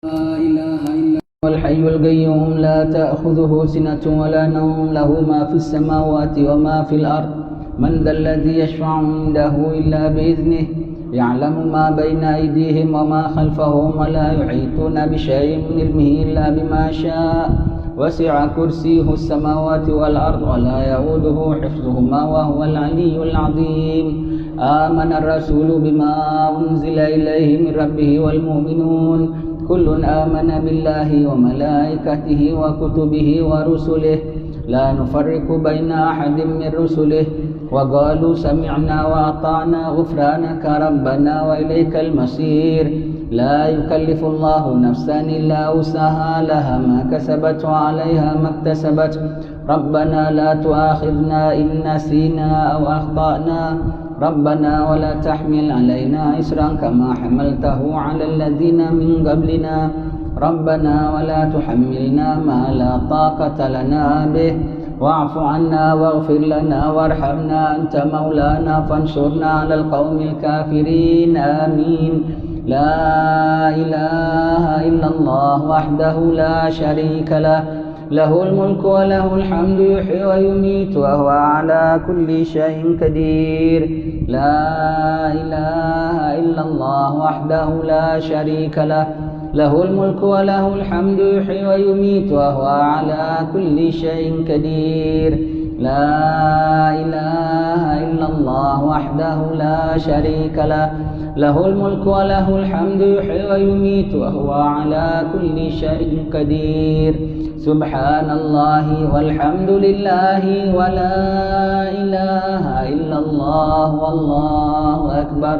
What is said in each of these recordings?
لا إله إلا هو الحي القيوم لا تأخذه سنة ولا نوم له ما في السماوات وما في الأرض من ذا الذي يشفع عنده إلا بإذنه يعلم ما بين أيديهم وما خلفهم ولا يحيطون بشيء من علمه إلا بما شاء وسع كرسيه السماوات والأرض ولا يؤوده حفظهما وهو العلي العظيم آمن الرسول بما أنزل إليه من ربه والمؤمنون كل آمن بالله وملائكته وكتبه ورسله لا نفرق بين أحد من رسله وقالوا سمعنا وأطعنا غفرانك ربنا وإليك المصير لا يكلف الله نفسا إلا وسعها لها ما كسبت وعليها ما اكتسبت ربنا لا تؤاخذنا إن نسينا أو أخطأنا ربنا ولا تحمل علينا إصرا كما حملته على الذين من قبلنا ربنا ولا تحملنا ما لا طاقة لنا به واعف عنا واغفر لنا وارحمنا أنت مولانا فانصرنا على القوم الكافرين آمين لا إله إلا الله وحده لا شريك له له الملك وله الحمد يحيي ويميت وهو على كل شيء قدير لا إله إلا الله وحده لا شريك له له الملك وله الحمد يحيي ويميت وهو على كل شيء قدير لا إله إلا الله وحده لا شريك له له الملك وله الحمد يحيي ويميت وهو على كل شيء قدير سبحان الله والحمد لله ولا إله إلا الله والله أكبر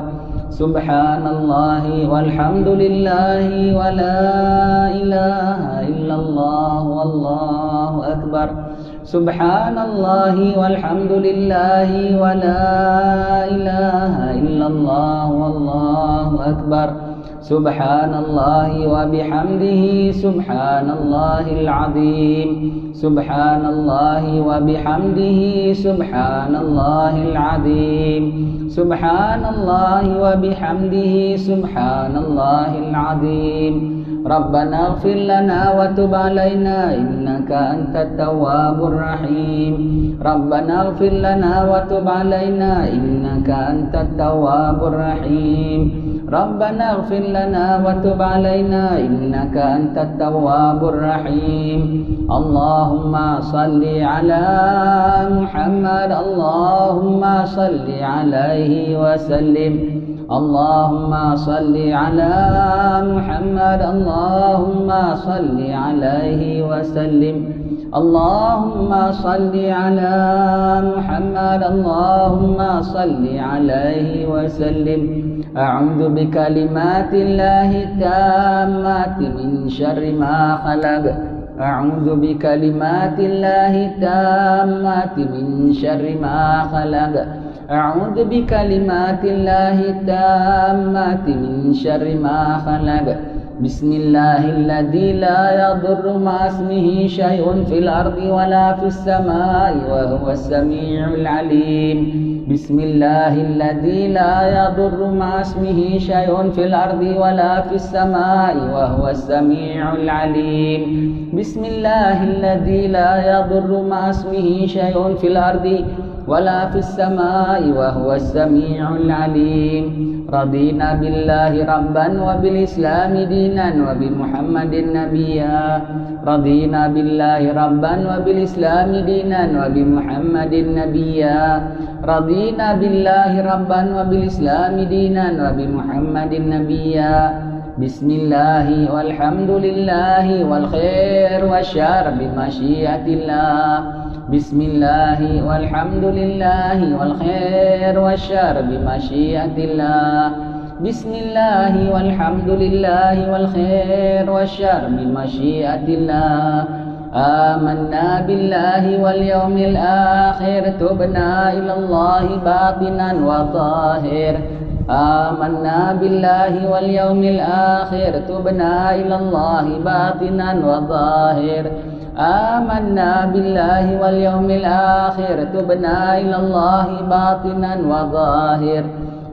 سبحان الله والحمد لله ولا إله إلا الله والله أكبر سبحان الله والحمد لله ولا إله إلا الله والله أكبر سبحان الله وبحمده سبحان الله العظيم سبحان الله وبحمده سبحان الله العظيم سبحان الله وبحمده سبحان الله العظيم ربنا اغفر لنا وتب علينا إنك أنت التواب الرحيم ربنا اغفر لنا وتب علينا إنك أنت التواب الرحيم ربنا اغفر لنا وتب علينا إنك أنت التواب الرحيم اللهم صل على محمد اللهم صل عليه وسلم اللهم صل على محمد اللهم صل عليه وسلم اللهم صل على محمد اللهم صل عليه وسلم أعوذ بكلمات الله التامات من شر ما خلق أعوذ بكلمات الله التامات من شر ما خلق أعوذ بكلمات الله التامات من شر ما خلق بسم الله الذي لا يضر مع اسمه شيء في الأرض ولا في السماء وهو السميع العليم بسم الله الذي لا يضر مع اسمه شيء في الأرض ولا في السماء وهو السميع العليم بسم الله الذي لا يضر مع اسمه شيء في الأرض ولا في السماء وهو السميع العليم رضينا بالله ربا وبالإسلام دينا وبمحمد نبيا رضينا بالله ربا وبالإسلام دينا وبمحمد نبيا رضينا بالله ربا وبالإسلام دينا وبمحمد نبيا بسم الله والحمد لله والخير والشر بمشيئة الله بسم الله والحمد لله والخير والشر بمشيئة الله بسم الله والحمد لله والخير والشر بمشيئة الله آمنا بالله واليوم الآخر تبنا إلى الله باطنا وظاهر آمنا بالله واليوم الآخر تبنا إلى الله باطنا وظاهر آمنا بالله واليوم الآخر تبنا إلى الله باطنا وظاهر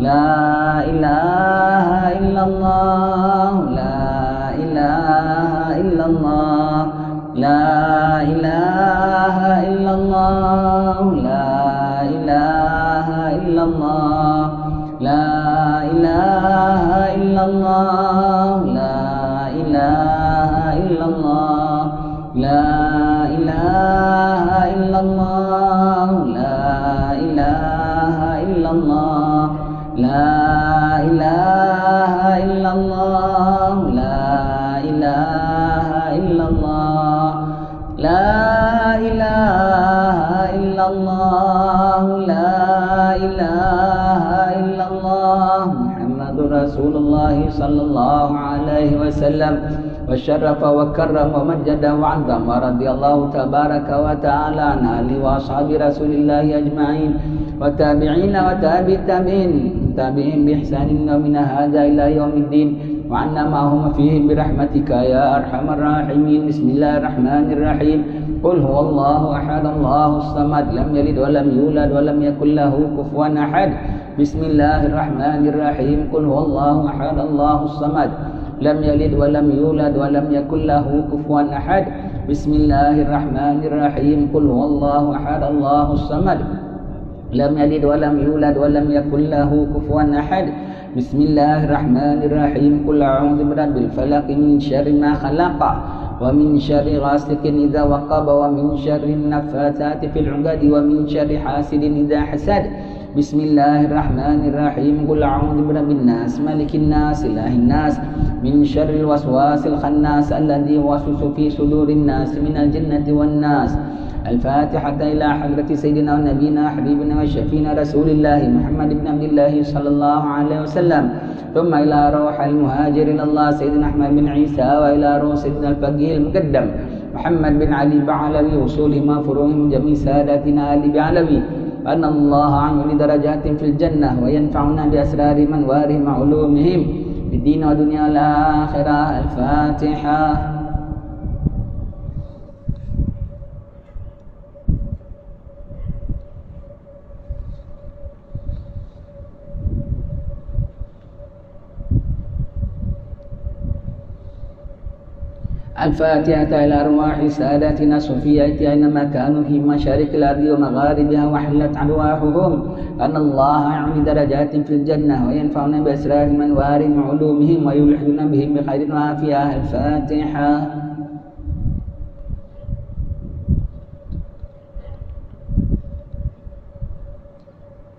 لا إله إلا الله لا إله إلا الله لا إله إلا الله لا إله إلا الله لا إله إلا الله لا إله إلا الله لا إله إلا الله لا إله إلا الله لا إله إلا الله لا إله إلا الله لا إله إلا الله لا إله إلا الله محمد رسول الله صلى الله عليه وسلم وشرف وكرم ومجد وعظم ورضي الله تبارك وتعالى عن آله وأصحاب رسول الله أجمعين والتابعين وتابع التابعين بإحسان ومن هذا إلى يوم الدين وعنا معهم فيهم برحمتك يا أرحم الراحمين. بسم الله الرحمن الرحيم. قل هو الله أحد الله الصمد لم يلد ولم يولد ولم يكن له كفوا أحد. بسم الله الرحمن الرحيم. قل هو الله أحد الله الصمد لم يلد ولم يولد ولم يكن له كفوا أحد. بسم الله الرحمن الرحيم. قل هو الله أحد الله الصمد لم يلد ولم يولد ولم يكن له كفوا أحد. بسم الله الرحمن الرحيم. قل أعوذ برب الفلق من شر ما خلق ومن شر غاسق إذا وقب ومن شر النفاثات في العقد ومن شر حاسد إذا حسد. بسم الله الرحمن الرحيم. قل أعوذ برب الناس ملك الناس إله الناس من شر الوسواس الخناس الذي يوسوس في صدور الناس من الجنة والناس. الفاتحة إلى حضرة سيدنا ونبينا حبيبنا وشفينا رسول الله محمد بن عبد الله صلى الله عليه وسلم، ثم إلى روح المهاجر إلى الله سيدنا أحمد بن عيسى، وإلى روح سيدنا الفقيه المقدم محمد بن علي بعلوي وصولهم وفروعهم جميع ساداتنا آل بعلوي، أن الله عنه لدرجات في الجنة وينفعنا بأسرار منوارهم وعلومهم في الدين ودنيا الآخرة. الفاتحة. الفاتحة إلى أرواح ساداتنا الصوفية أينما كانوا في مشارق الأرض ومغاربها وحلت أرواحهم، أن الله يعلي درجات في الجنة وينفعنا بأسرار منوارهم وعلومهم ويلحدنا بهم بخير وعافية. الفاتحة.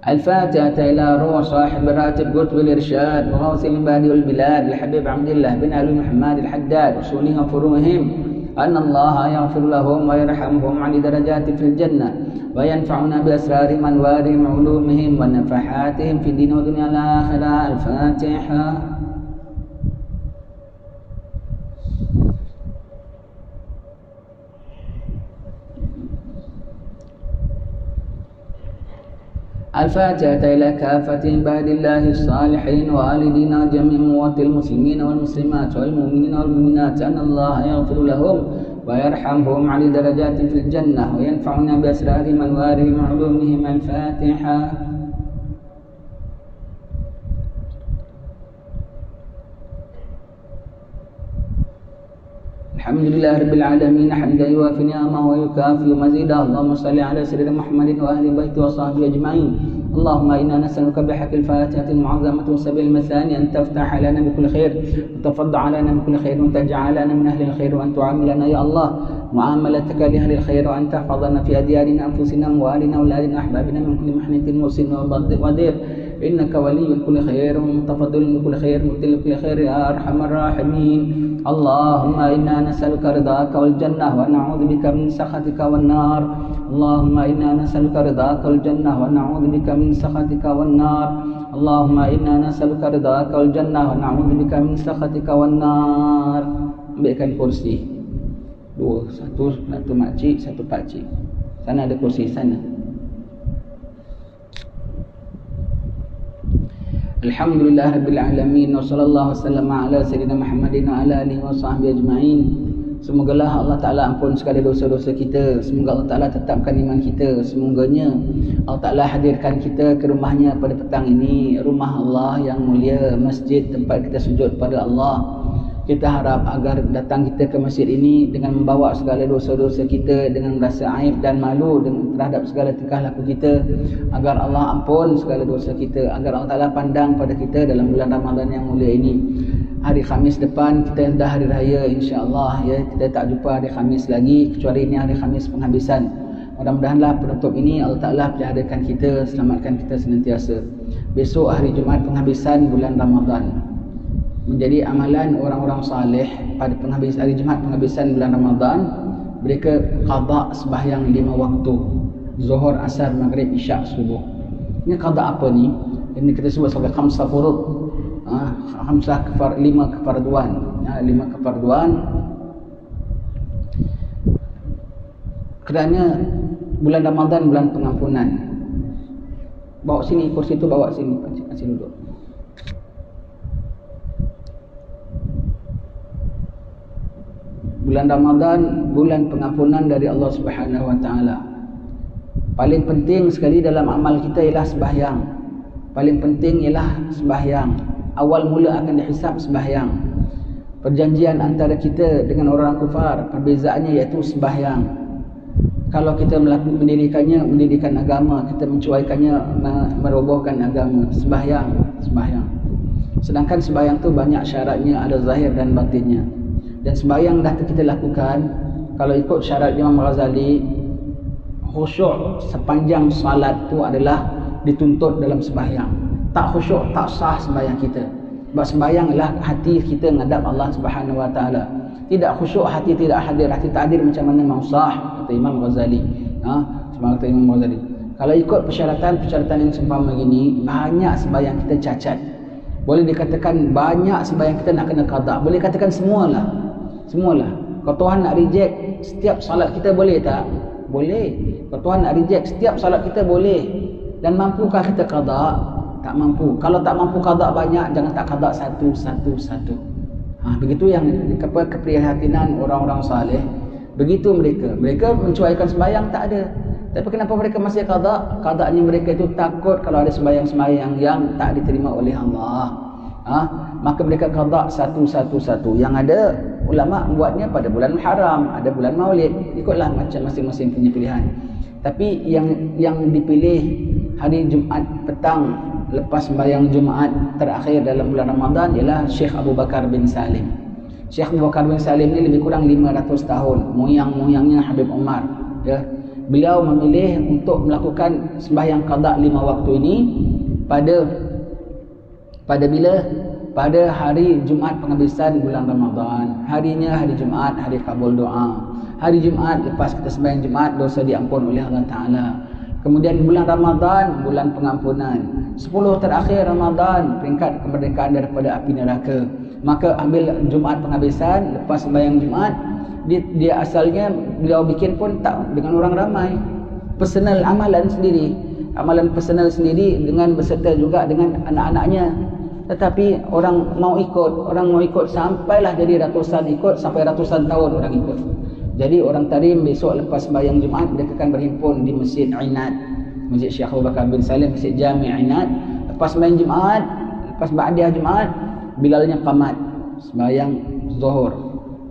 الفاتحة إلى روح صاحب راتب قطب الإرشاد وغوث العباد والبلاد الحبيب عبد الله بن علي محمد الحداد وصولهم وفروعهم، أن الله يغفر لهم ويرحمهم عن درجات في الجنة وينفعنا بأسرار منوارهم وعلومهم ونفحاتهم في الدين ودنيا الآخرة. الفاتحة. الفاتحة إلى كافة عباد الله الصالحين ووالدينا وجميع موات المسلمين والمسلمات والمؤمنين والمؤمنات، أن الله يغفر لهم ويرحمهم على درجات في الجنة وينفعنا بأسرار منوارهم وعلومهم. الفاتحة. الحمد لله رب العالمين حمدا يوافي نعمه ويكافئ مزيدا. اللهم صل على سيدنا محمد وأهل بيته وصحبه أجمعين. اللهم إنا نسألك بحق الفاتحة المعظمة وسبيل المثاني أن تفتح لنا بكل خير وتفضل علينا بكل خير وأن تجعلنا من أهل الخير وأن تعاملنا يا الله معاملتك لأهل الخير وأن تحفظنا في أديارنا أنفسنا أموالنا أولادنا أحبابنا من كل محنة وسن وضيق، إنك ولي كل خير ومتفضل بكل خير مبتل بكل خير يا أرحم الراحمين. اللهم إنا نسألك رضاك والجنة ونعوذ بك من سخطك والنار. اللهم إنا نسألك رضاك والجنة ونعوذ بك من سخطك والنار. اللهم إنا نسألك رضاك والجنة ونعوذ بك من سخطك والنار. Ambilkan kursi. Dua, satu makcik, satu pakcik. Sana ada kursi sana. Alhamdulillah Rabbil Alamin wa sallallahu wasallam ala sayyidina Muhammadin wa ala alihi wa sahbihi ajma'in. Semogalah Allah Ta'ala ampun segala dosa-dosa kita. Semoga Allah Ta'ala tetapkan iman kita. Semoganya Allah Ta'ala hadirkan kita ke rumahnya pada petang ini, rumah Allah yang mulia, masjid tempat kita sujud pada Allah. Kita harap agar datang kita ke masjid ini dengan membawa segala dosa-dosa kita, dengan rasa aib dan malu terhadap segala tingkah laku kita, agar Allah ampun segala dosa kita, agar Allah Ta'ala pandang pada kita dalam bulan Ramadan yang mulia ini. Hari Khamis depan kita dah hari raya, insya-Allah ya. Kita tak jumpa hari Khamis lagi kecuali ini hari Khamis penghabisan. Mudah-mudahanlah penutup ini Allah Ta'ala peliharakan kita, selamatkan kita senantiasa. Besok hari Jumaat penghabisan bulan Ramadan, menjadi amalan orang-orang saleh pada hari Jumaat penghabisan bulan Ramadan, mereka qada sembahyang 5 waktu, Zuhur, Asar, Maghrib, Isyak, Subuh. Ini qada apa ni? Ini kita sebut sebagai khamsah furud. 5 kefarduan. 5 kefarduan. Kerana bulan Ramadan bulan pengampunan. Bawa sini kursi tu, bawa sini, kasih duduk. Bulan Ramadan bulan pengampunan dari Allah Subhanahu wa taala. Paling penting sekali dalam amal kita ialah sembahyang. Paling penting ialah sembahyang. Awal mula akan dihisap sembahyang. Perjanjian antara kita dengan orang kufar, perbezaannya iaitu sembahyang. Kalau kita mendirikan agama, kita mencuaikannya, merobohkan agama. Sembahyang. Sedangkan sembahyang tu banyak syaratnya, ada zahir dan batinnya. Dan sembahyang dah kita lakukan, kalau ikut syarat Imam Ghazali, khusyuk sepanjang salat tu adalah dituntut dalam sembahyang. Tak khusyuk, tak sah sembahyang kita. Sebab sembahyang adalah hati kita menghadap Allah Subhanahu wa taala. Tidak khusyuk, hati tidak hadir, hati tak hadir macam mana mau sah, kata Imam Ghazali. Kata Imam Ghazali. Kalau ikut persyaratan yang seumpama begini, banyak sembahyang kita cacat. Boleh dikatakan banyak sembahyang kita nak kena qada. Boleh katakan semualah. Kalau Tuhan nak reject setiap salat kita, boleh tak? Boleh. Kalau Tuhan nak reject setiap salat kita, boleh. Dan mampukah kita qada? Tak mampu. Kalau tak mampu qada banyak, jangan tak qada satu. Begitu yang keprihatinan orang-orang saleh. Begitu mereka mencuaikan sembahyang tak ada. Tapi kenapa mereka masih qada? Qadanya mereka itu takut kalau ada sembahyang yang tak diterima oleh Allah. Maka mereka qada satu. Yang ada ulama buatnya pada bulan Muharram, ada bulan Maulid, ikutlah macam masing-masing punya pilihan. Tapi yang dipilih hari Jumaat petang lepas sembahyang Jumaat terakhir dalam bulan Ramadan ialah Syekh Abu Bakar bin Salim. Syekh Abu Bakar bin Salim ni lebih kurang 500 tahun, moyang-moyangnya Habib Umar, ya. Beliau memilih untuk melakukan sembahyang qada 5 waktu ini pada bila? Pada hari Jumaat penghabisan bulan Ramadan. Harinya hari Jumaat, hari kabul doa. Hari Jumaat lepas kita sembahyang Jumaat, dosa diampun oleh Allah Ta'ala. Kemudian bulan Ramadan, bulan pengampunan. 10 terakhir Ramadan, peringkat kemerdekaan daripada api neraka. Maka ambil Jumaat penghabisan lepas sembahyang Jumaat. Dia asalnya beliau bikin pun tak dengan orang ramai. Personal amalan personal sendiri dengan berserta juga dengan anak-anaknya. Tetapi orang mau ikut sampailah jadi ratusan ikut, sampai ratusan tahun orang ikut. Jadi orang Tarim besok lepas sembahyang Jumaat mereka akan berhimpun di Masjid Ainat, Masjid Syekh Abu Bakar bin Salim, Masjid Jami' Ainat. Lepas sembahyang Jumaat, lepas ba'diyah Jumaat, bilalnya qamat, sembahyang Zuhur.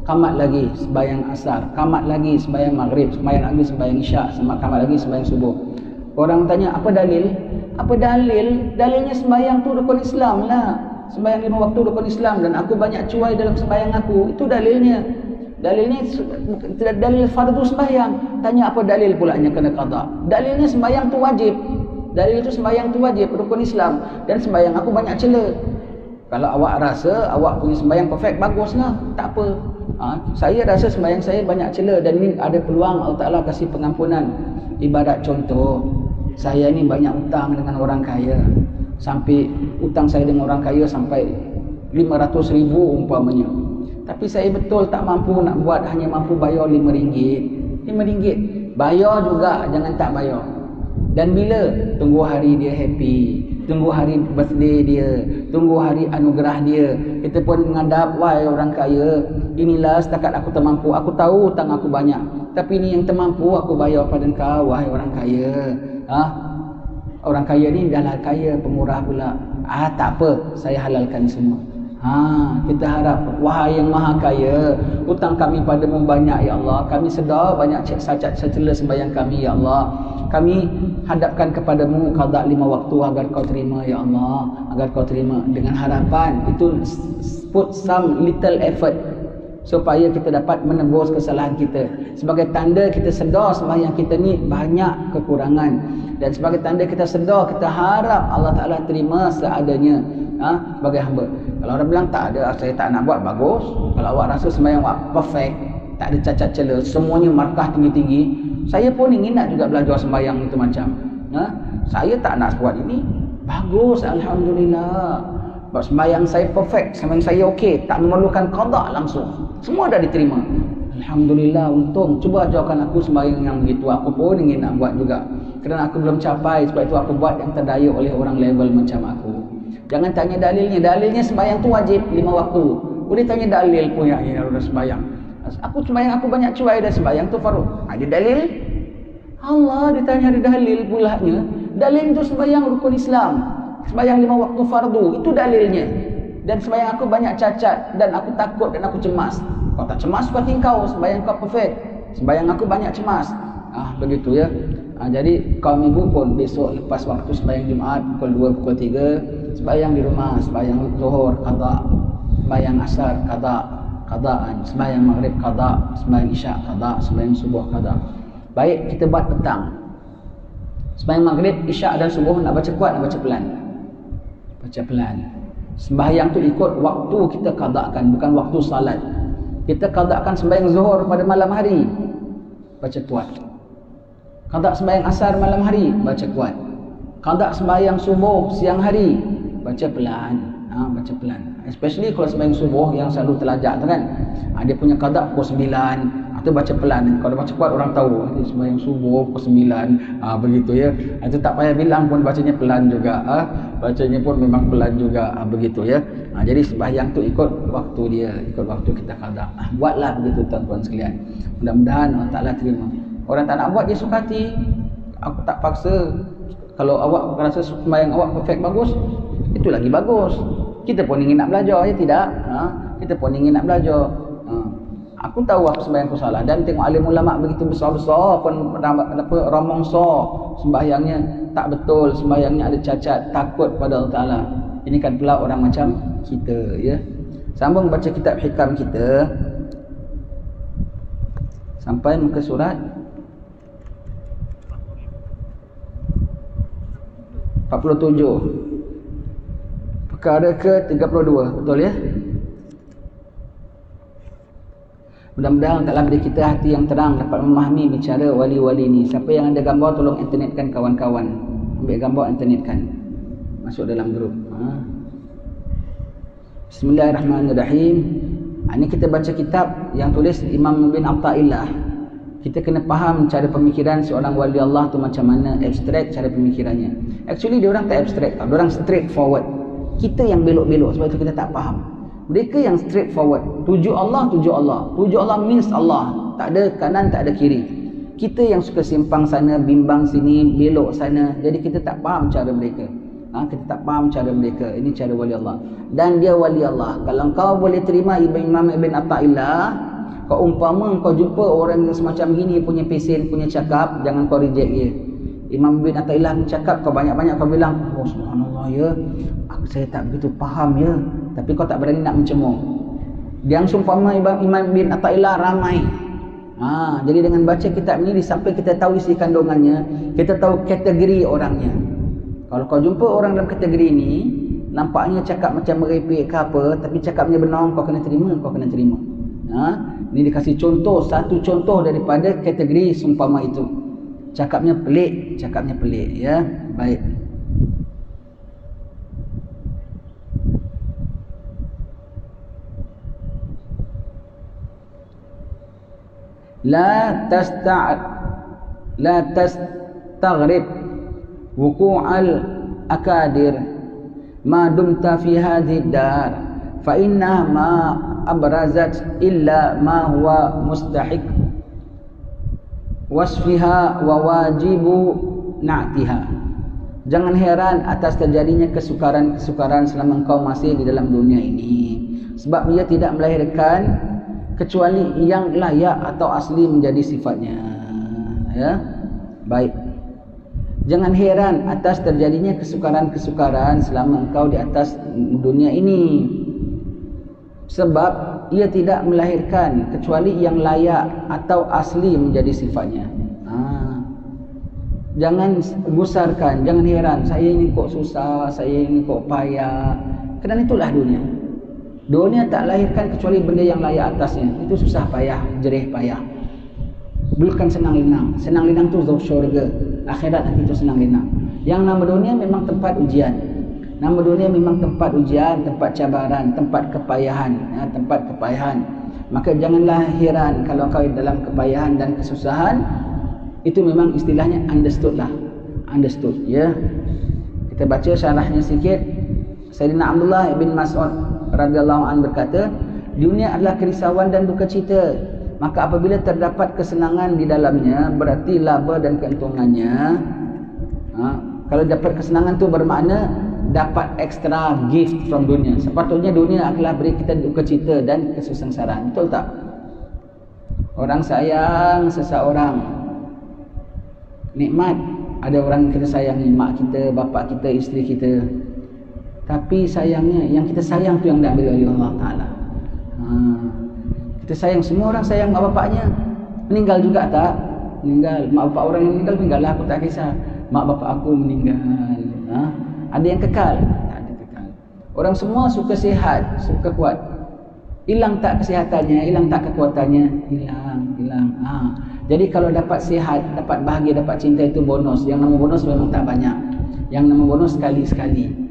Qamat lagi sembahyang Asar, qamat lagi sembahyang Maghrib, sembahyang lagi sembahyang Isyak, qamat lagi sembahyang Subuh. Orang tanya, apa dalil? Dalilnya sembahyang tu rukun Islam lah. Sembahyang 5 waktu rukun Islam dan aku banyak cuai dalam sembahyang aku. Itu dalilnya. Dalilnya dalil fardu sembahyang. Tanya apa dalil pulanya kena qada? Dalilnya sembahyang tu wajib. Dalil itu sembahyang tu wajib, rukun Islam. Dan sembahyang aku banyak celah. Kalau awak rasa awak punya sembahyang perfect, baguslah, tak apa. Saya rasa sembahyang saya banyak celah dan ini ada peluang Allah Ta'ala kasih pengampunan. Ibarat contoh, saya ni banyak hutang dengan orang kaya. Sampai hutang saya dengan orang kaya sampai 500,000 umpamanya. Tapi saya betul tak mampu nak buat, hanya mampu bayar RM5. Bayar juga, jangan tak bayar. Dan bila? Tunggu hari dia happy, tunggu hari birthday dia, tunggu hari anugerah dia. Kita pun menghadap, wahai orang kaya, inilah setakat aku termampu. Aku tahu hutang aku banyak, tapi ini yang termampu aku bayar pada engkau, wahai orang kaya. Orang kaya ni dah lah kaya, pemurah pula. Tak apa, saya halalkan semua. Kita harap, wahai yang maha kaya, hutang kami padamu banyak ya Allah. Kami sedar banyak cacat cela sembahyang kami ya Allah. Kami hadapkan kepadamu qada 5 waktu agar kau terima ya Allah, agar kau terima, dengan harapan itu put some little effort supaya kita dapat menebus kesalahan kita. Sebagai tanda kita sedar sembahyang kita ni banyak kekurangan, dan sebagai tanda kita sedar, kita harap Allah Ta'ala terima seadanya sebagai hamba. Kalau orang bilang tak ada, saya tak nak buat, bagus. Kalau awak rasa sembahyang awak perfect, tak ada cacat cela, semuanya markah tinggi-tinggi, saya pun ingin nak juga belajar sembahyang itu macam. Saya tak nak buat ini, bagus, alhamdulillah. Sembahyang saya perfect, sembahyang saya okey, tak memerlukan qada langsung, semua dah diterima, alhamdulillah. Untung, cuba ajarkan aku sembahyang yang begitu. Aku pun ingin nak buat juga, kerana aku belum capai. Sebab itu aku buat yang terdaya oleh orang level macam aku. Jangan tanya dalilnya. Dalilnya sembahyang tu wajib 5 waktu. Boleh tanya dalil pun yang ini ada sembahyang. Aku sembahyang aku banyak cuai dah, sembahyang tu fardu. Ada dalil? Allah ditanya ada dalil pulanya. Dalil itu sembahyang rukun Islam, sembahyang 5 waktu fardu, itu dalilnya. Dan sembahyang aku banyak cacat, dan aku takut, dan aku cemas. Kau tak cemas berarti kau sembahyang kau perfect. Sembahyang aku banyak cemas. Begitu ya. Jadi kaum ibu pun besok lepas waktu sembahyang Jumaat pukul 2, pukul 3, sembahyang di rumah, sembahyang zuhur qada, sembahyang asar qadaan, sembahyang maghrib qada, sembahyang isyak qada, sembahyang subuh qada. Baik, kita buat petang. Sembahyang maghrib, isyak dan subuh nak baca kuat, nak baca pelan. Baca pelan. Sembahyang tu ikut waktu kita qadakan, bukan waktu salat. Kita qadakan sembahyang zuhur pada malam hari, baca kuat. Qada sembahyang asar malam hari, baca kuat. Qada sembahyang subuh siang hari, baca pelan. Baca pelan. Especially kalau sembahyang subuh yang selalu terlajak tu kan, dia punya qada pukul 9, itu baca pelan. Kalau baca kuat orang tahu ini sembahyang subuh pukul 9, begitu ya. Itu tak payah bilang pun bacanya pelan juga. Bacanya pun memang pelan juga, begitu ya. Jadi sembahyang tu ikut waktu dia, ikut waktu kita qada. Buatlah begitu tuan-tuan sekalian. Mudah-mudahan Allah Ta'ala terima. Orang tak nak buat dia suka hati. Aku tak paksa. Kalau awak rasa sembahyang awak perfect bagus, itu lagi bagus. Kita pun ingin nak belajar, ya tidak? Kita pun ingin nak belajar. Aku tahu aku sembahyangku salah, dan tengok alim ulama begitu besar-besar pun ramongso sembahyangnya tak betul, sembahyangnya ada cacat, takut pada Allah Ta'ala. Ini kan pula orang macam kita ya. Sambung baca kitab hikam kita sampai muka surat 47, perkara ke-32, betul ya? Mudah-mudahan dalam diri kita hati yang terang dapat memahami bicara wali-wali ni. Siapa yang ada gambar tolong internetkan kawan-kawan. Ambil gambar internetkan, masuk dalam grup. Bismillahirrahmanirrahim. Ini kita baca kitab yang tulis Imam bin Atta'illah. Kita kena faham cara pemikiran seorang wali Allah tu macam mana, abstrak cara pemikirannya. Actually dia orang tak abstrak, dia orang straight forward. Kita yang belok-belok, sebab itu kita tak faham. Mereka yang straight forward. Tuju Allah, tuju Allah. Tuju Allah means Allah. Tak ada kanan, tak ada kiri. Kita yang suka simpang sana, bimbang sini, belok sana. Jadi kita tak faham cara mereka. Kita tak faham cara mereka. Ini cara wali Allah. Dan dia wali Allah. Kalau kau boleh terima Imam Ibn Atta'illah, kau umpama kau jumpa orang yang semacam gini punya pesen, punya cakap, jangan kau reject dia. Imam Ibn Atta'illah bercakap, kau banyak-banyak kau bilang, oh subhanallah ya, saya tak begitu faham ya, tapi kau tak berani nak mencemooh. Yang sumpama Imam Ibn Atta'illah ramai. Jadi dengan baca kitab ni, sampai kita tahu isi kandungannya, kita tahu kategori orangnya. Kalau kau jumpa orang dalam kategori ni, nampaknya cakap macam merepek ke apa, tapi cakapnya benar, kau kena terima, kau kena terima. Ini dikasih contoh, satu contoh daripada kategori sumpama itu. Cakapnya pelik ya. Baik. La tastaghrib wuqu'al akadir ma dumta fi hadhihi dar fa inna ma abrazat illa ma huwa mustahiq wasfiha wa wajibu na'tiha. Jangan heran atas terjadinya kesukaran-kesukaran selama engkau masih di dalam dunia ini, sebab ia tidak melahirkan kecuali yang layak atau asli menjadi sifatnya. Ya, baik. Jangan heran atas terjadinya kesukaran-kesukaran selama engkau di atas dunia ini, sebab ia tidak melahirkan kecuali yang layak atau asli menjadi sifatnya. Jangan gusarkan, jangan heran, saya ini kok susah, saya ini kok payah. Kerana itulah dunia. Dunia tak lahirkan kecuali benda yang layak atasnya. Itu susah payah, jerih payah. Bukan senang linang. Senang linang tu syurga. Akhirat nanti itu senang linang. Yang nama dunia memang tempat ujian. Nama dunia memang tempat ujian, tempat cabaran, tempat kepayahan, tempat kepayahan. Maka janganlah heran kalau kau dalam kepayahan dan kesusahan. Itu memang istilahnya understood lah. Understood, ya. Kita baca syarahnya sikit. Sayyidina Abdullah bin Mas'ud radhiyallahu anhu berkata, dunia adalah kerisauan dan duka cita. Maka apabila terdapat kesenangan di dalamnya, berarti laba dan keuntungannya. Kalau dapat kesenangan tu bermakna dapat extra gift from dunia. Sepatutnya dunia adalah beri kita duka cita dan kesusahan. Betul tak? Orang sayang seseorang, nikmat. Ada orang kita sayangi, mak kita, bapa kita, isteri kita. Tapi sayangnya, yang kita sayang tu yang diambil oleh Allah Ta'ala. Kita sayang, semua orang sayang mak bapaknya. Meninggal juga tak? Meninggal. Mak bapak orang yang meninggal lah, aku tak kisah. Mak bapak aku meninggal. Ada yang kekal? Tak ada kekal. Orang semua suka sihat, suka kuat. Hilang tak kesihatannya, hilang tak kekuatannya? Hilang. Jadi kalau dapat sihat, dapat bahagia, dapat cinta, itu bonus. Yang nama bonus memang tak banyak. Yang nama bonus sekali-sekali.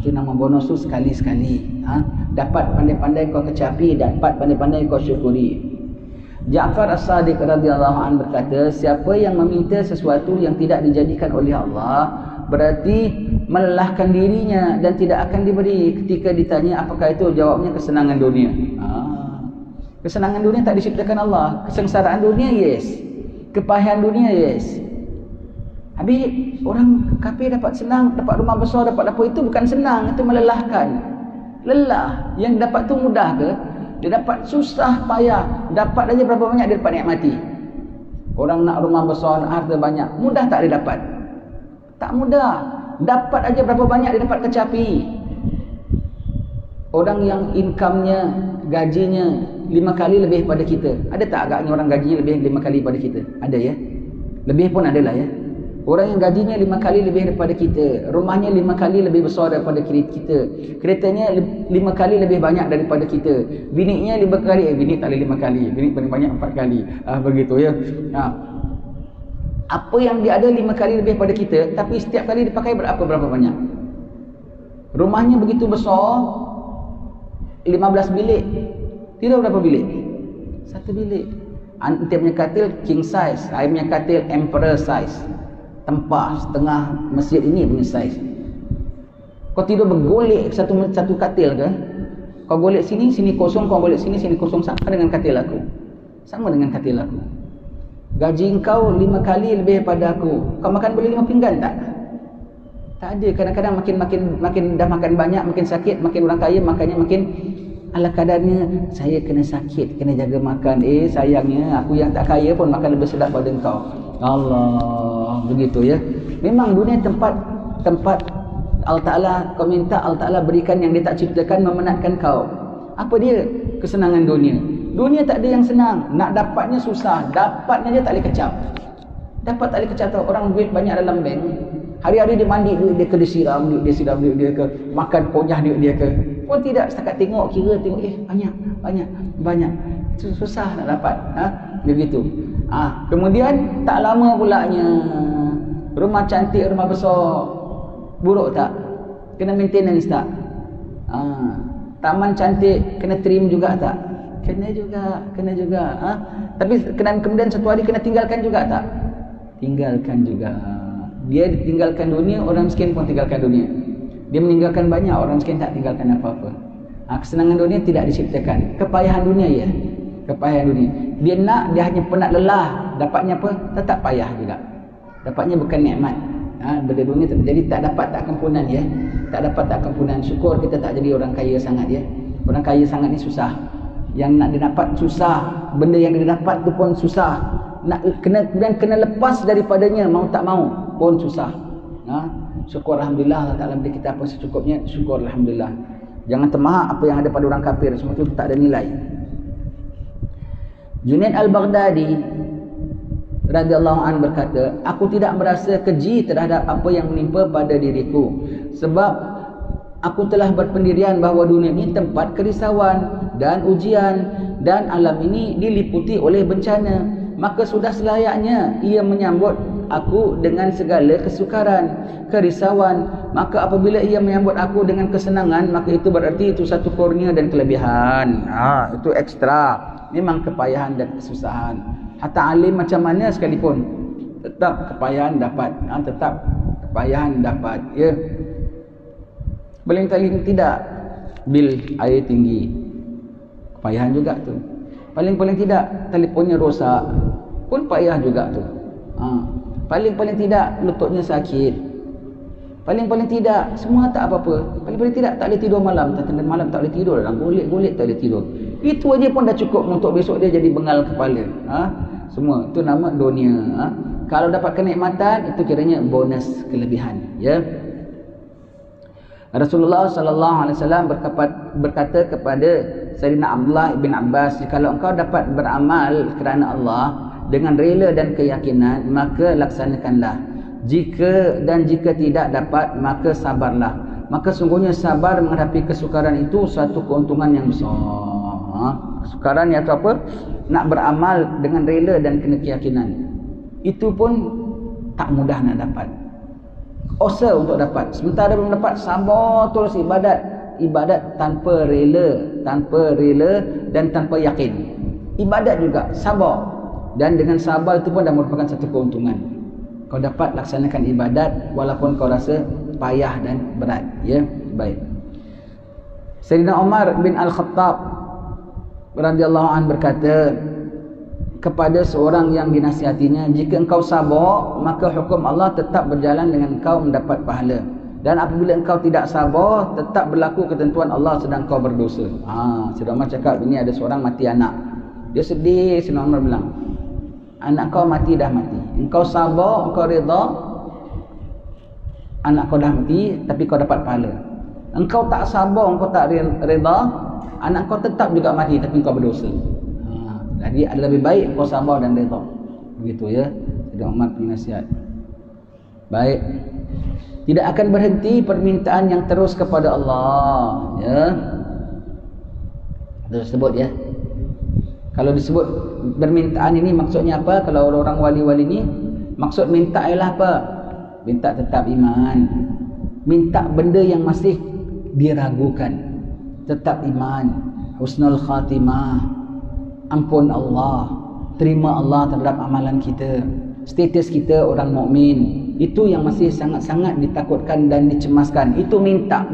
Itu nama bonus tu sekali-sekali. Dapat pandai-pandai kau kecapi, dapat pandai-pandai kau syukuri. Ja'far As-Sadiq radhiyallahu anhu berkata, siapa yang meminta sesuatu yang tidak dijadikan oleh Allah, berarti melelahkan dirinya dan tidak akan diberi. Ketika ditanya apakah itu, jawabnya kesenangan dunia. Kesenangan dunia tak diciptakan Allah. Kesengsaraan dunia, yes. Kepahian dunia, yes. Habis orang kafir dapat senang, dapat rumah besar, dapat apa, itu bukan senang, itu melelahkan. Lelah. Yang dapat tu mudah ke? Dia dapat susah payah. Dapat aja berapa banyak dia dapat nikmati. Orang nak rumah besar, harta banyak, mudah tak dia dapat? Tak mudah. Dapat aja berapa banyak dia dapat kecapi. Orang yang income-nya, gajinya 5 kali lebih pada kita. Ada tak agaknya orang gajinya lebih 5 kali pada kita? Ada ya? Lebih pun adalah ya. Orang yang gajinya 5 kali lebih daripada kita, rumahnya 5 kali lebih besar daripada kita, keretanya 5 kali lebih banyak daripada kita, biniknya 5 kali, binik tak ada 5 kali, binik paling banyak 4 kali, begitu ya. Apa yang dia ada 5 kali lebih daripada kita, tapi setiap kali dipakai berapa banyak. Rumahnya begitu besar, 15 bilik, tidak berapa bilik? 1 bilik. Dia punya katil king size, saya punya katil emperor size. Tempah setengah masjid ini punya saiz. Kau tidur bergolek satu katil ke? Kau golek sini kosong, kau golek sini kosong, sama dengan katil aku. Sama dengan katil aku. Gaji kau 5 kali lebih daripada aku. Kau makan boleh 5 pinggan tak? Tak ada. Kadang-kadang makin dah makan banyak, makin sakit, makin orang kaya makannya makin ala kadarnya. Saya kena sakit, kena jaga makan. Sayangnya aku yang tak kaya pun makan lebih sedap pada engkau. Allah, begitu ya. Memang dunia tempat Allah Ta'ala, kau minta Allah Ta'ala berikan yang dia tak ciptakan, memenatkan kau. Apa dia? Kesenangan dunia. Dunia tak ada yang senang. Nak dapatnya susah. Dapatnya je tak boleh kecap. Dapat tak boleh kecap tau. Orang duit banyak dalam bank, hari-hari dia mandi, duit dia ke dia siram, duit dia ke makan ponyah, duit dia ke pun tidak. Setakat tengok, banyak. Itu susah nak dapat. Begitu. Kemudian tak lama pulanya, rumah cantik, rumah besar, buruk tak? Kena maintenance tak? Taman cantik, kena trim juga tak? Kena juga. Tapi kemudian satu hari kena tinggalkan juga tak? Tinggalkan juga. Dia tinggalkan dunia, orang miskin pun tinggalkan dunia. Dia meninggalkan banyak, orang miskin tak tinggalkan apa-apa. Kesenangan dunia tidak diciptakan. Kepayahan dunia ya. Kepayahan dunia. Dia nak, dia hanya penat lelah. Dapatnya apa? Tetap payah juga. Dapatnya bukan nikmat. Benda dunia jadi tak dapat tak kempunan ya. Tak dapat tak kempunan. Syukur kita tak jadi orang kaya sangat ya. Orang kaya sangat ni susah. Yang nak didapat susah. Benda yang dia dapat tu pun susah. Nak kena lepas daripadanya mau tak mau pun susah. Syukur alhamdulillah Allah Taala beri kita apa secukupnya. Syukur alhamdulillah. Jangan termahak apa yang ada pada orang kafir, semua itu tak ada nilai. Junaid Al-Baghdadi radhiyallahu anhu berkata, aku tidak merasa keji terhadap apa yang menimpa pada diriku, sebab aku telah berpendirian bahawa dunia ini tempat kerisauan dan ujian, dan alam ini diliputi oleh bencana. Maka sudah selayaknya ia menyambut aku dengan segala kesukaran, kerisauan. Maka apabila ia menyambut aku dengan kesenangan, maka itu berarti itu satu kurnia dan kelebihan. Itu ekstra. Memang kepayahan dan kesusahan. Hatta alim macam mana sekalipun, tetap kepayahan dapat. Tetap kepayahan dapat. Ya. Paling tidak bil air tinggi, kepayahan juga tu. Paling tidak telefonnya rosak pun payah juga tu. Paling tidak lututnya sakit. Paling tidak semua tak apa-apa. Paling tidak tak boleh tidur malam. Malam tak boleh tidur, dalam golek tak boleh tidur. Itu aja pun dah cukup untuk besok dia jadi bengal kepala. Semua itu nama dunia. Kalau dapat kenikmatan itu kiranya bonus kelebihan, ya. Rasulullah sallallahu alaihi wasallam berkata kepada Sayyidina Abdullah bin Abbas, kalau engkau dapat beramal kerana Allah dengan rela dan keyakinan, maka laksanakanlah. Jika tidak dapat, maka sabarlah. Maka sungguhnya sabar menghadapi kesukaran itu suatu keuntungan yang besar. Kesukaran iaitu apa? Nak beramal dengan rela dan keyakinan. Itu pun tak mudah nak dapat. Usaha untuk dapat. Sementara belum dapat, sabar terus ibadat tanpa rela dan tanpa yakin. Ibadat juga sabar, dan dengan sabar itu pun dah merupakan satu keuntungan. Kau dapat laksanakan ibadat walaupun kau rasa payah dan berat, ya. Baik. Sayyidina Umar bin Al-Khattab radhiyallahu anhu berkata kepada seorang yang dinasihatinya, jika engkau sabar, maka hukum Allah tetap berjalan dengan engkau mendapat pahala. Dan apabila engkau tidak sabar, tetap berlaku ketentuan Allah sedang kau berdosa. Sayyidina Umar cakap, ini ada seorang mati anak. Dia sedih. Sayyidina Umar bilang, anak kau mati dah mati. Engkau sabar, engkau reda, anak kau dah mati, tapi kau dapat pahala. Engkau tak sabar, engkau tak reda, anak kau tetap juga mati, tapi engkau berdosa. Jadi ada lebih baik kau sabar dan reda. Begitu ya. Sayyidina Umar punya nasihat. Baik. Tidak akan berhenti permintaan yang terus kepada Allah, ya. Terus sebut ya. Kalau disebut permintaan ini maksudnya apa? Kalau orang wali-wali ni maksud minta ialah apa? Minta tetap iman. Minta benda yang masih diragukan. Tetap iman, husnul khatimah, ampun Allah, terima Allah terhadap amalan kita, status kita orang mukmin. Itu yang masih sangat-sangat ditakutkan dan dicemaskan. Itu minta.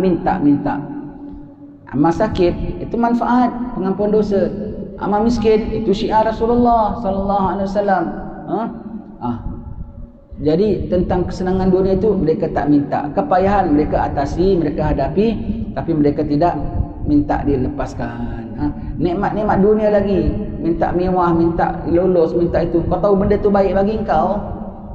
Amal sakit itu manfaat, pengampun dosa. Amal miskin itu syiar Rasulullah sallallahu alaihi wasallam. Jadi tentang kesenangan dunia itu mereka tak minta. Kepayahan mereka atasi, mereka hadapi, tapi mereka tidak minta dilepaskan. Nikmat-nikmat dunia lagi, minta mewah, minta lolos, minta itu. Kau tahu benda itu baik bagi engkau,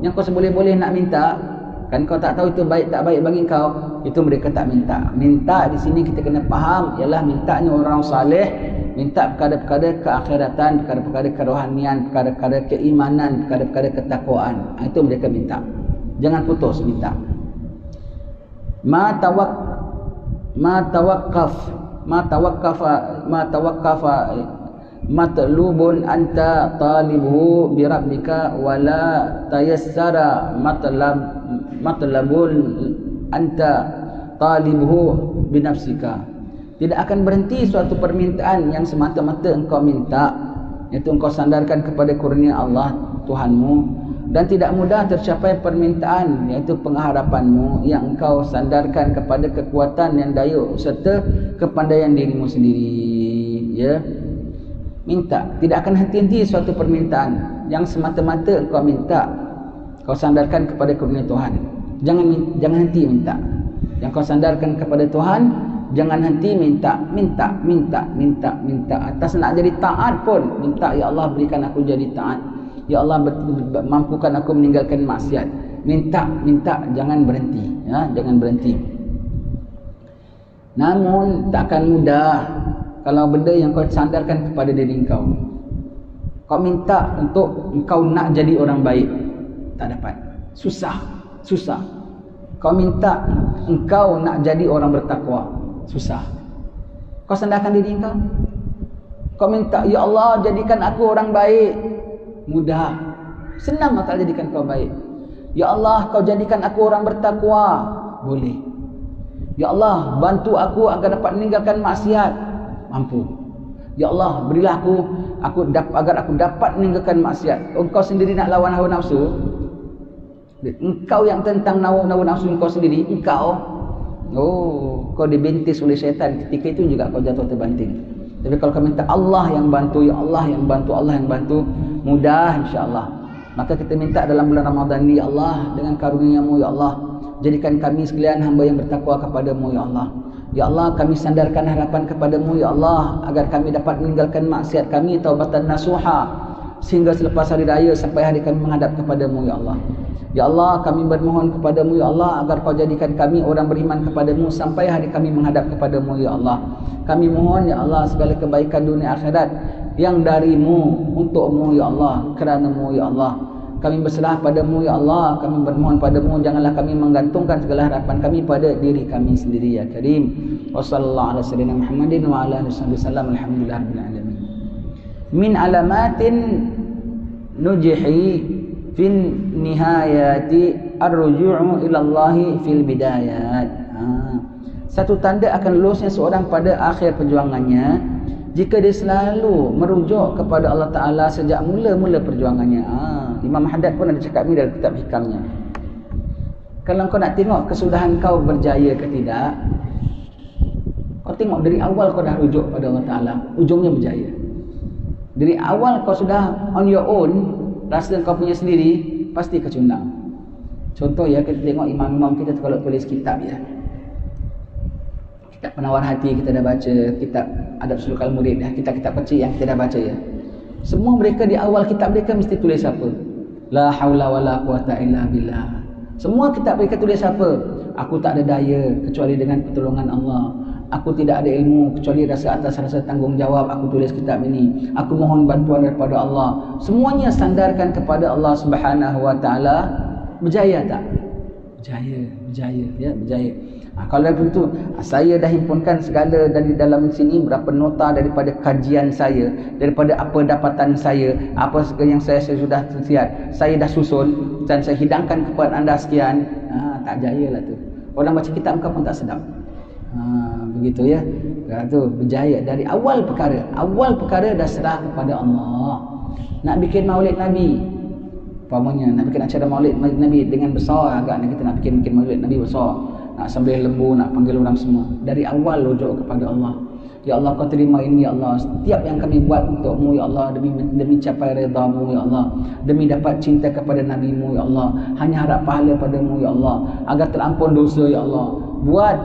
yang kau seboleh-boleh nak minta, kan kau tak tahu itu baik tak baik bagi engkau, itu mereka tak minta. Minta di sini kita kena faham ialah mintanya orang saleh, minta perkara-perkara keakhiratan, perkara-perkara kerohanian, perkara-perkara keimanan, perkara-perkara ketakwaan. Itu mereka minta. Jangan putus minta. Ma tawaqqafa matlubun anta talibuhu bi rabbika wala tayassara matlabun anta talibuhu bi nafsika. Tidak akan berhenti suatu permintaan yang semata-mata engkau minta, iaitu engkau sandarkan kepada kurnia Allah Tuhanmu, dan tidak mudah tercapai permintaan, iaitu pengharapanmu yang engkau sandarkan kepada kekuatan yang dayuk serta kepandaian dirimu sendiri. Ya, minta, tidak akan henti-henti suatu permintaan yang semata-mata engkau minta, kau sandarkan kepada kurnia Tuhan. Jangan henti minta. Yang kau sandarkan kepada Tuhan, jangan henti minta. Atas nak jadi taat pun minta, ya Allah berikan aku jadi taat. Ya Allah mampukan aku meninggalkan maksiat. Minta, jangan berhenti, ya, jangan berhenti. Namun takkan mudah kalau benda yang kau sandarkan kepada diri engkau. Kau minta untuk engkau nak jadi orang baik, tak dapat. Susah. Kau minta engkau nak jadi orang bertakwa, susah. Kau sandarkan diri engkau. Kau minta, ya Allah jadikan aku orang baik, mudah. Senang Allah jadikan kau baik. Ya Allah kau jadikan aku orang bertakwa, boleh. Ya Allah bantu aku agar dapat meninggalkan maksiat, mampu. Ya Allah berilah agar aku dapat meninggalkan maksiat. Engkau sendiri nak lawan hawa nafsu, engkau yang tentang hawa nafsu engkau sendiri, kau dibintis oleh syaitan, ketika itu juga kau jatuh terbanting. Tapi kalau kau minta Allah yang bantu, ya Allah yang bantu, mudah insya-Allah. Maka kita minta dalam bulan Ramadan ni, ya Allah dengan karunia-Mu ya Allah, jadikan kami sekalian hamba yang bertakwa kepadamu ya Allah. Ya Allah kami sandarkan harapan kepadamu ya Allah, agar kami dapat meninggalkan maksiat kami taubatan nasuha, sehingga selepas hari raya sampai hari kami menghadap kepadamu ya Allah. Ya Allah kami bermohon kepadamu ya Allah, agar kau jadikan kami orang beriman kepadamu sampai hari kami menghadap kepadamu ya Allah. Kami mohon ya Allah segala kebaikan dunia akhirat yang darimu, untukmu ya Allah, keranamu ya Allah. Kami berserah padamu ya Allah, kami bermohon padamu, janganlah kami menggantungkan segala harapan kami pada diri kami sendiri ya Karim. Wassallallahu ala sayyidina Muhammadin wa ala alihi wasallam. Alhamdulillahirabbil alamin. Min alamatin nujihi fin nihayati ar-ruju'u ila Allah fil bidayat. Satu tanda akan lulusnya seorang pada akhir perjuangannya jika dia selalu merujuk kepada Allah Ta'ala sejak mula-mula perjuangannya. Imam Haddad pun ada cakap ni dalam kitab hikamnya. Kalau kau nak tengok kesudahan kau berjaya ke tidak, kau tengok dari awal kau dah rujuk pada Allah Ta'ala, ujungnya berjaya. Dari awal kau sudah on your own, rasa kau punya sendiri, pasti kecundang. Contoh ya, kita tengok imam-imam kita kalau tulis kitab ya, kitab penawar hati kita dah baca, kitab adab suluk al-murid, kitab-kitab kecil yang kita dah baca ya. Semua mereka di awal kitab mereka mesti tulis apa? La haula wala quwata illa billah. Semua kitab mereka tulis apa? Aku tak ada daya kecuali dengan pertolongan Allah. Aku tidak ada ilmu kecuali rasa atas rasa tanggungjawab aku tulis kitab ini. Aku mohon bantuan daripada Allah. Semuanya sandarkan kepada Allah Subhanahu wa taala. Berjaya tak? Berjaya ya, berjaya. Kalau begitu, saya dah himpunkan segala dari dalam sini, berapa nota daripada kajian saya, daripada apa dapatan saya, apa yang saya sudah siap, saya dah susun dan saya hidangkan kepada anda sekian. Tak jaya lah tu. Orang baca kitab kau pun tak sedap. Begitu ya. Tu berjaya dari awal perkara dah serah kepada Allah. Nak bikin maulid Nabi, umpamanya nak bikin acara maulid Nabi dengan besar agak, kita nak bikin maulid Nabi besar, nak sambil lembu, nak panggil orang semua, dari awal rujuk kepada Allah. Ya Allah kau terima ini ya Allah, setiap yang kami buat untukmu ya Allah, demi capai redamu ya Allah, demi dapat cinta kepada nabimu ya Allah, hanya harap pahala padamu ya Allah, agar terampun dosa ya Allah.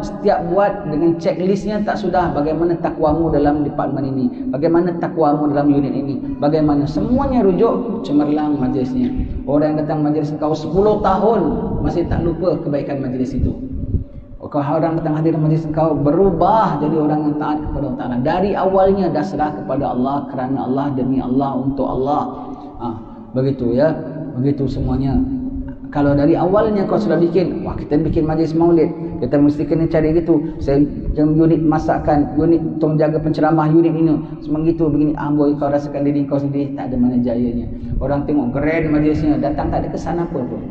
Setiap buat dengan checklistnya tak sudah, bagaimana takwamu dalam departmen ini, bagaimana takwamu dalam unit ini, bagaimana semuanya rujuk, cemerlang majlisnya. Orang yang datang majlis kau 10 tahun masih tak lupa kebaikan majlis itu. Kalau orang datang hadir majlis kau berubah jadi orang yang taat kepada Allah Ta'ala. Dari awalnya dah serah kepada Allah, kerana Allah, demi Allah, untuk Allah. Begitu ya, begitu semuanya. Kalau dari awalnya kau sudah bikin, kita bikin majlis maulid, kita mesti kena cari gitu. Saya unit masakan, unit tolong jaga penceramah, unit ini, semua gitu begini. Amboi kau rasakan diri kau sendiri tak ada mana jayanya. Orang tengok keren majlisnya, datang tak ada kesan apa pun.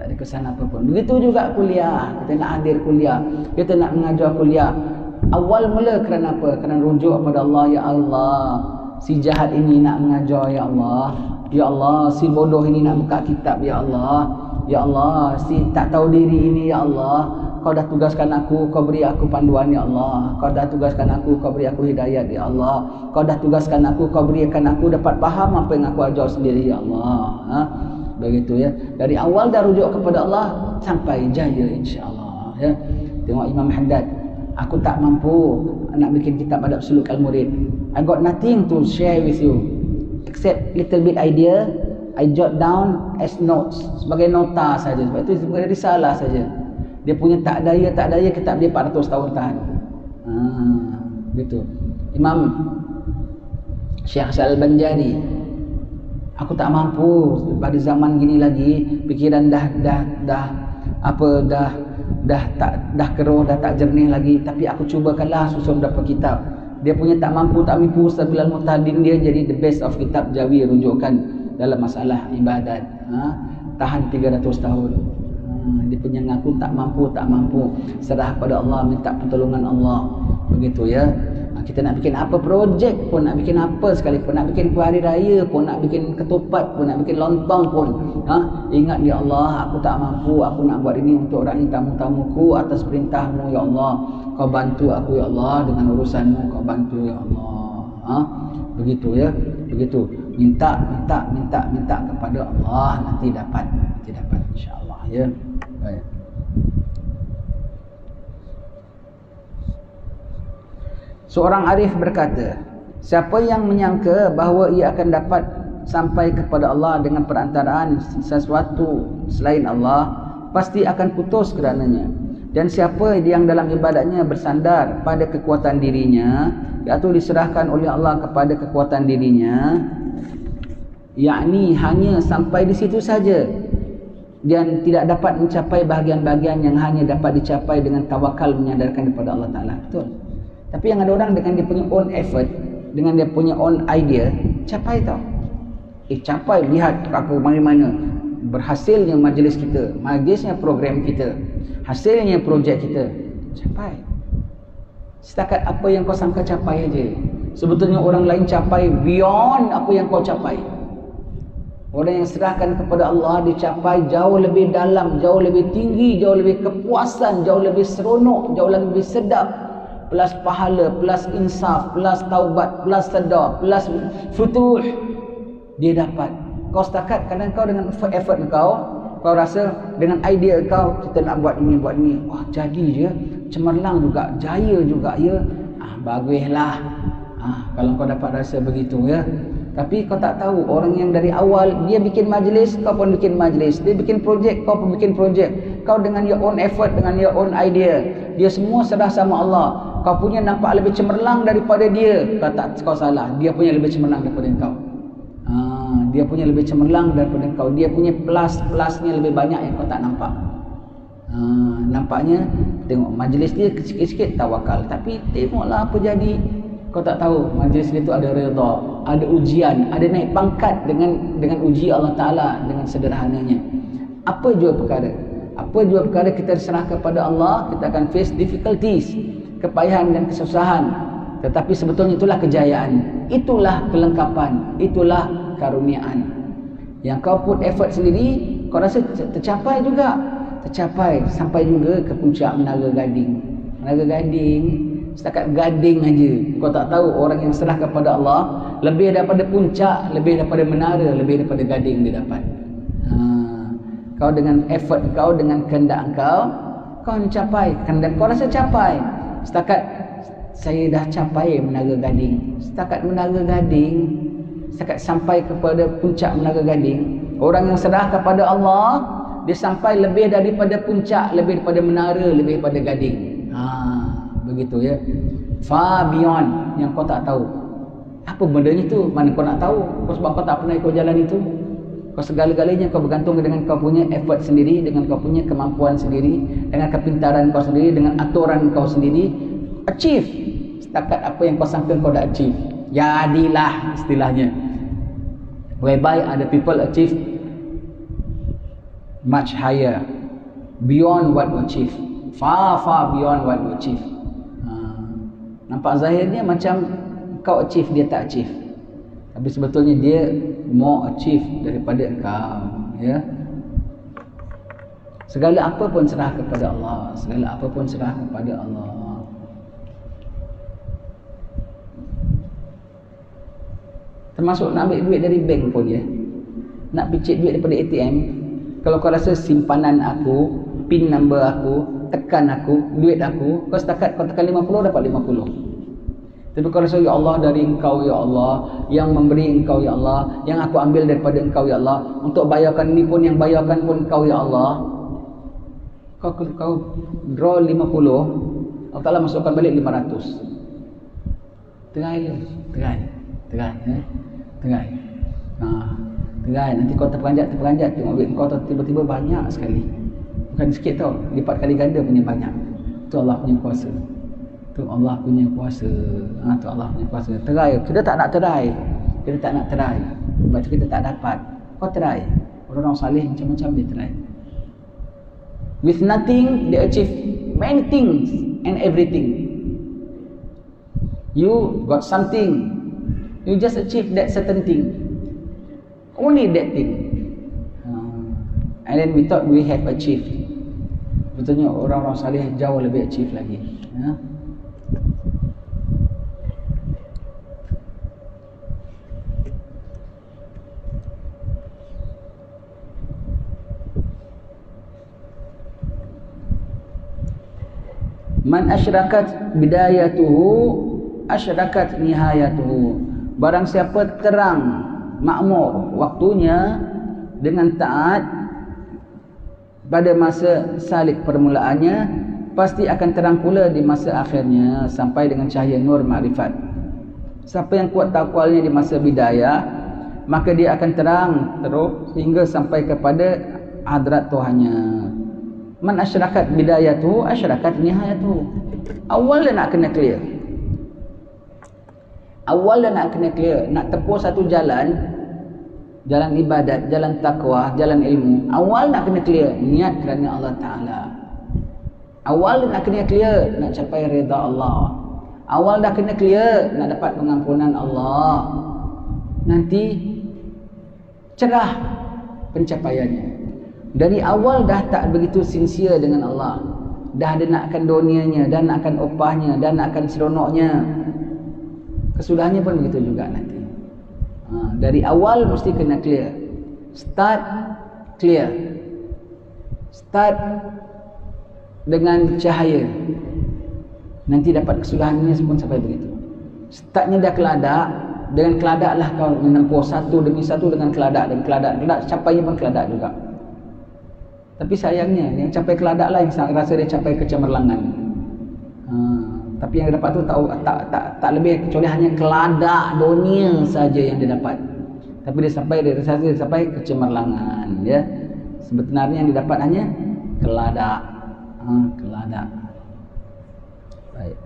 Tak ada kesan apa pun. Begitu juga kuliah, kita nak hadir kuliah, kita nak mengajar kuliah. Awal mula kerana apa? Kerana rujuk kepada Allah. Ya Allah, si jahat ini nak mengajar ya Allah, Ya Allah, si bodoh ini nak buka kitab, Ya Allah. Ya Allah, si tak tahu diri ini, Ya Allah, Kau dah tugaskan aku, Kau beri aku panduan, Ya Allah. Kau dah tugaskan aku, Kau beri aku hidayat, Ya Allah. Kau dah tugaskan aku, Kau berikan aku dapat faham apa yang aku ajar sendiri, Ya Allah. Begitu ya. Dari awal dah rujuk kepada Allah sampai jaya, insya-Allah ya. Tengok Imam Haddad, aku tak mampu nak bikin kitab adab suluk al-murid. I got nothing to share with you except little bit idea. I jot down as notes, sebagai nota saja. Sebab itu sebagai risalah saja. Dia punya tak daya kitab dia 400 tahun tahan. Gitu. Imam Syekh Al-Banjari, aku tak mampu pada zaman gini lagi, pikiran dah keruh, dah tak jernih lagi, tapi aku cubakanlah susun beberapa kitab. Dia punya tak mampu Sabilal Muhtadin, dia jadi the best of kitab Jawi rujukan dalam masalah ibadat. Tahan 300 tahun. Dia punya ngaku tak mampu, serah pada Allah, minta pertolongan Allah. Begitu ya. Kita nak bikin apa projek pun, nak bikin apa sekalipun, nak bikin hari raya pun, nak bikin ketupat pun, nak bikin lontong pun, ingat, Ya Allah, aku tak mampu, aku nak buat ini untuk rakyat tamu-tamuku atas perintahmu, Ya Allah. Kau bantu aku, Ya Allah, dengan urusanmu, Kau bantu, Ya Allah. Begitu ya, begitu. Minta kepada Allah, nanti dapat, insya-Allah ya. Baik. Seorang arif berkata, siapa yang menyangka bahawa ia akan dapat sampai kepada Allah dengan perantaraan sesuatu selain Allah, pasti akan putus kerananya. Dan siapa yang dalam ibadatnya bersandar pada kekuatan dirinya, iaitu diserahkan oleh Allah kepada kekuatan dirinya, yakni hanya sampai di situ saja, dan tidak dapat mencapai bahagian-bahagian yang hanya dapat dicapai dengan tawakal menyandarkan kepada Allah Ta'ala. Betul. Tapi yang ada orang dengan dia punya own effort, dengan dia punya own idea, capai tau. Capai, lihat aku mana-mana berhasilnya majlis kita, majlisnya program kita, hasilnya projek kita, capai. Setakat apa yang kau sangka capai aja. Sebetulnya orang lain capai beyond apa yang kau capai. Orang yang serahkan kepada Allah, dicapai jauh lebih dalam, jauh lebih tinggi, jauh lebih kepuasan, jauh lebih seronok, jauh lebih sedap. Plus pahala, plus insaf, plus taubat, plus sedar, plus futuh, dia dapat. Kau setakat kadang kau dengan effort kau rasa dengan idea kau, kita nak buat ini, wah jadi je, cemerlang juga, jaya juga ya. Baguslah. Kalau kau dapat rasa begitu ya. Tapi kau tak tahu, orang yang dari awal dia bikin majlis, kau pun bikin majlis. Dia bikin projek, kau pun bikin projek. Kau dengan your own effort, dengan your own idea, dia semua serah sama Allah. Kau punya nampak lebih cemerlang daripada dia. Kau salah, dia punya lebih cemerlang daripada kau. Dia punya lebih cemerlang daripada kau. Dia punya plusnya lebih banyak yang kau tak nampak. Nampaknya tengok majlis dia sikit-sikit tawakal, tapi tengoklah apa jadi. Kau tak tahu majlis dia tu ada redha, ada ujian, ada naik pangkat dengan uji Allah Ta'ala dengan sederhananya. Apa jua perkara kita serah kepada Allah, kita akan face difficulties, kepayahan dan kesusahan. Tetapi sebetulnya itulah kejayaan, itulah kelengkapan, itulah karuniaan. Yang kau put effort sendiri, kau rasa tercapai juga. Tercapai sampai juga ke puncak Menara Gading. Menara Gading, setakat gading aja. Kau tak tahu orang yang serah kepada Allah, lebih daripada puncak, lebih daripada menara, lebih daripada gading dia dapat. Kau dengan effort kau, dengan kehendak kau mencapai, dan kau rasa capai. Setakat saya dah capai Menara Gading. Setakat Menara Gading, setakat sampai kepada puncak Menara Gading, orang yang serah kepada Allah, dia sampai lebih daripada puncak, lebih daripada menara, lebih daripada gading. Begitu ya. Far beyond yang kau tak tahu. Apa bendanya tu? Mana kau nak tahu? Kau sebab kau tak pernah ikut jalan itu. Kau segala-galanya kau bergantung dengan kau punya effort sendiri, dengan kau punya kemampuan sendiri, dengan kepintaran kau sendiri, dengan aturan kau sendiri. Achieve setakat apa yang kau sangka kau dah achieve. Jadilah istilahnya. Whereby other people achieve much higher, beyond what you achieve, far beyond what you achieve. Nampak zahirnya macam kau achieve, dia tak achieve. Tapi sebetulnya dia more achieve daripada engkau, ya. Segala apa pun serah kepada Allah, segala apa pun serah kepada Allah. Termasuk nak ambil duit dari bank pun, ya. Nak picit duit daripada ATM, kalau kau rasa simpanan aku, PIN number aku, tekan aku, duit aku, kau setakat kau tekan 50 dapat 50. Tapi kau rasa, ya Allah, dari engkau ya Allah, yang memberi engkau ya Allah, yang aku ambil daripada engkau ya Allah, untuk bayarkan ini pun, yang bayarkan pun engkau ya Allah. Kau draw 50, Allah Ta'ala masukkan balik 500. Terai je, terai, ya? Terai. Terai, nanti kau terperanjat, tengok duit kau tiba-tiba banyak sekali. Bukan sikit tau, lipat kali ganda punya banyak. Itu Allah punya kuasa. Itu Allah punya kuasa. Itu Allah punya kuasa. Terai, kita tak nak terai. Sebab tu kita tak dapat. Kau terai. Orang-orang salih macam-macam dia terai. With nothing, they achieve many things and everything. You got something, you just achieve that certain thing, only that thing, and then we thought we have achieved. Betulnya orang-orang salih jauh lebih achieve lagi, ya. Man asyrakat bidayatuhu asyrakat nihayatuhu. Barang siapa terang makmur waktunya dengan taat pada masa salik permulaannya, pasti akan terang pula di masa akhirnya sampai dengan cahaya nur makrifat. Siapa yang kuat takwalnya di masa bidayah, maka dia akan terang terus hingga sampai kepada hadrat Tuhannya. Man asyrakat bidayatuhu asyrakat nihayatuhu. Awal dia nak kena clear. Nak tempuh satu jalan ibadat, jalan takwa, jalan ilmu. Awal nak kena clear niat kerana Allah Ta'ala. Awal nak kena clear nak capai redha Allah. Awal dah kena clear nak dapat pengampunan Allah. Nanti cerah pencapaiannya. Dari awal dah tak begitu sincere dengan Allah. Dah ada nakkan dunianya, dan nakkan upahnya, dan nakkan seronoknya. Kesudahannya pun begitu juga nanti. Dari awal mesti kena clear. Start clear. Start dengan cahaya. Nanti dapat kesudahannya pun sampai begitu. Startnya dah keladak. Dengan keladaklah kau menempuh satu demi satu dengan keladak. Dan keladak capainya pun keladak juga. Tapi sayangnya yang capai keladak lah yang rasa dia capai kecemerlangan. Tapi yang dia dapat tu tak lebih kecuali hanya keladak dunia saja yang dia dapat. Tapi dia sampai kecemerlangan, ya. Sebenarnya yang dia dapat hanya keladak. Keladak. Baik.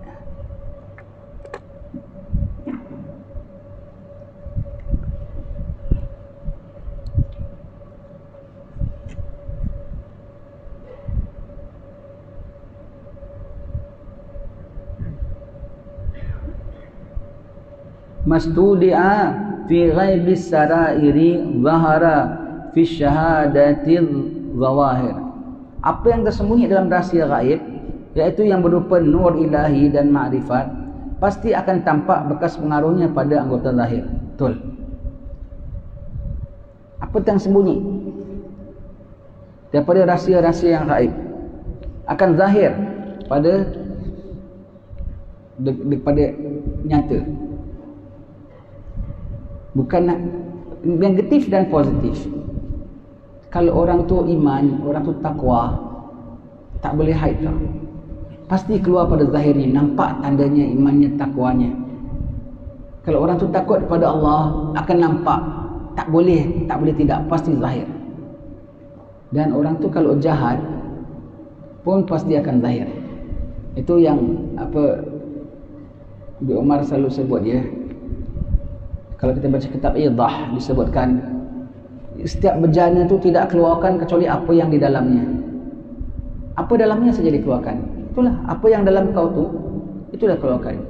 Mastudi'a fi ghaibis sarairi zahara fi syahadatil zawahir. Apa yang tersembunyi dalam rahsia gaib, iaitu yang berupa nur ilahi dan ma'rifat, pasti akan tampak bekas pengaruhnya pada anggota zahir. Betul. Apa yang sembunyi daripada rahsia-rahsia yang gaib akan zahir pada nyata. Bukan negatif dan positif. Kalau orang tu iman, orang tu takwa, tak boleh hide tau. Pasti keluar pada zahirnya, nampak tandanya imannya, takwanya. Kalau orang tu takut kepada Allah, akan nampak. Tak boleh tidak, pasti zahir. Dan orang tu kalau jahat pun pasti akan zahir. Itu yang Bi Umar selalu sebut, ya. Kalau kita baca kitab Idah, disebutkan setiap bejana itu tidak keluarkan kecuali apa yang di dalamnya. Apa dalamnya saja dikeluarkan. Itulah apa yang dalam kau tu, itulah keluarkan.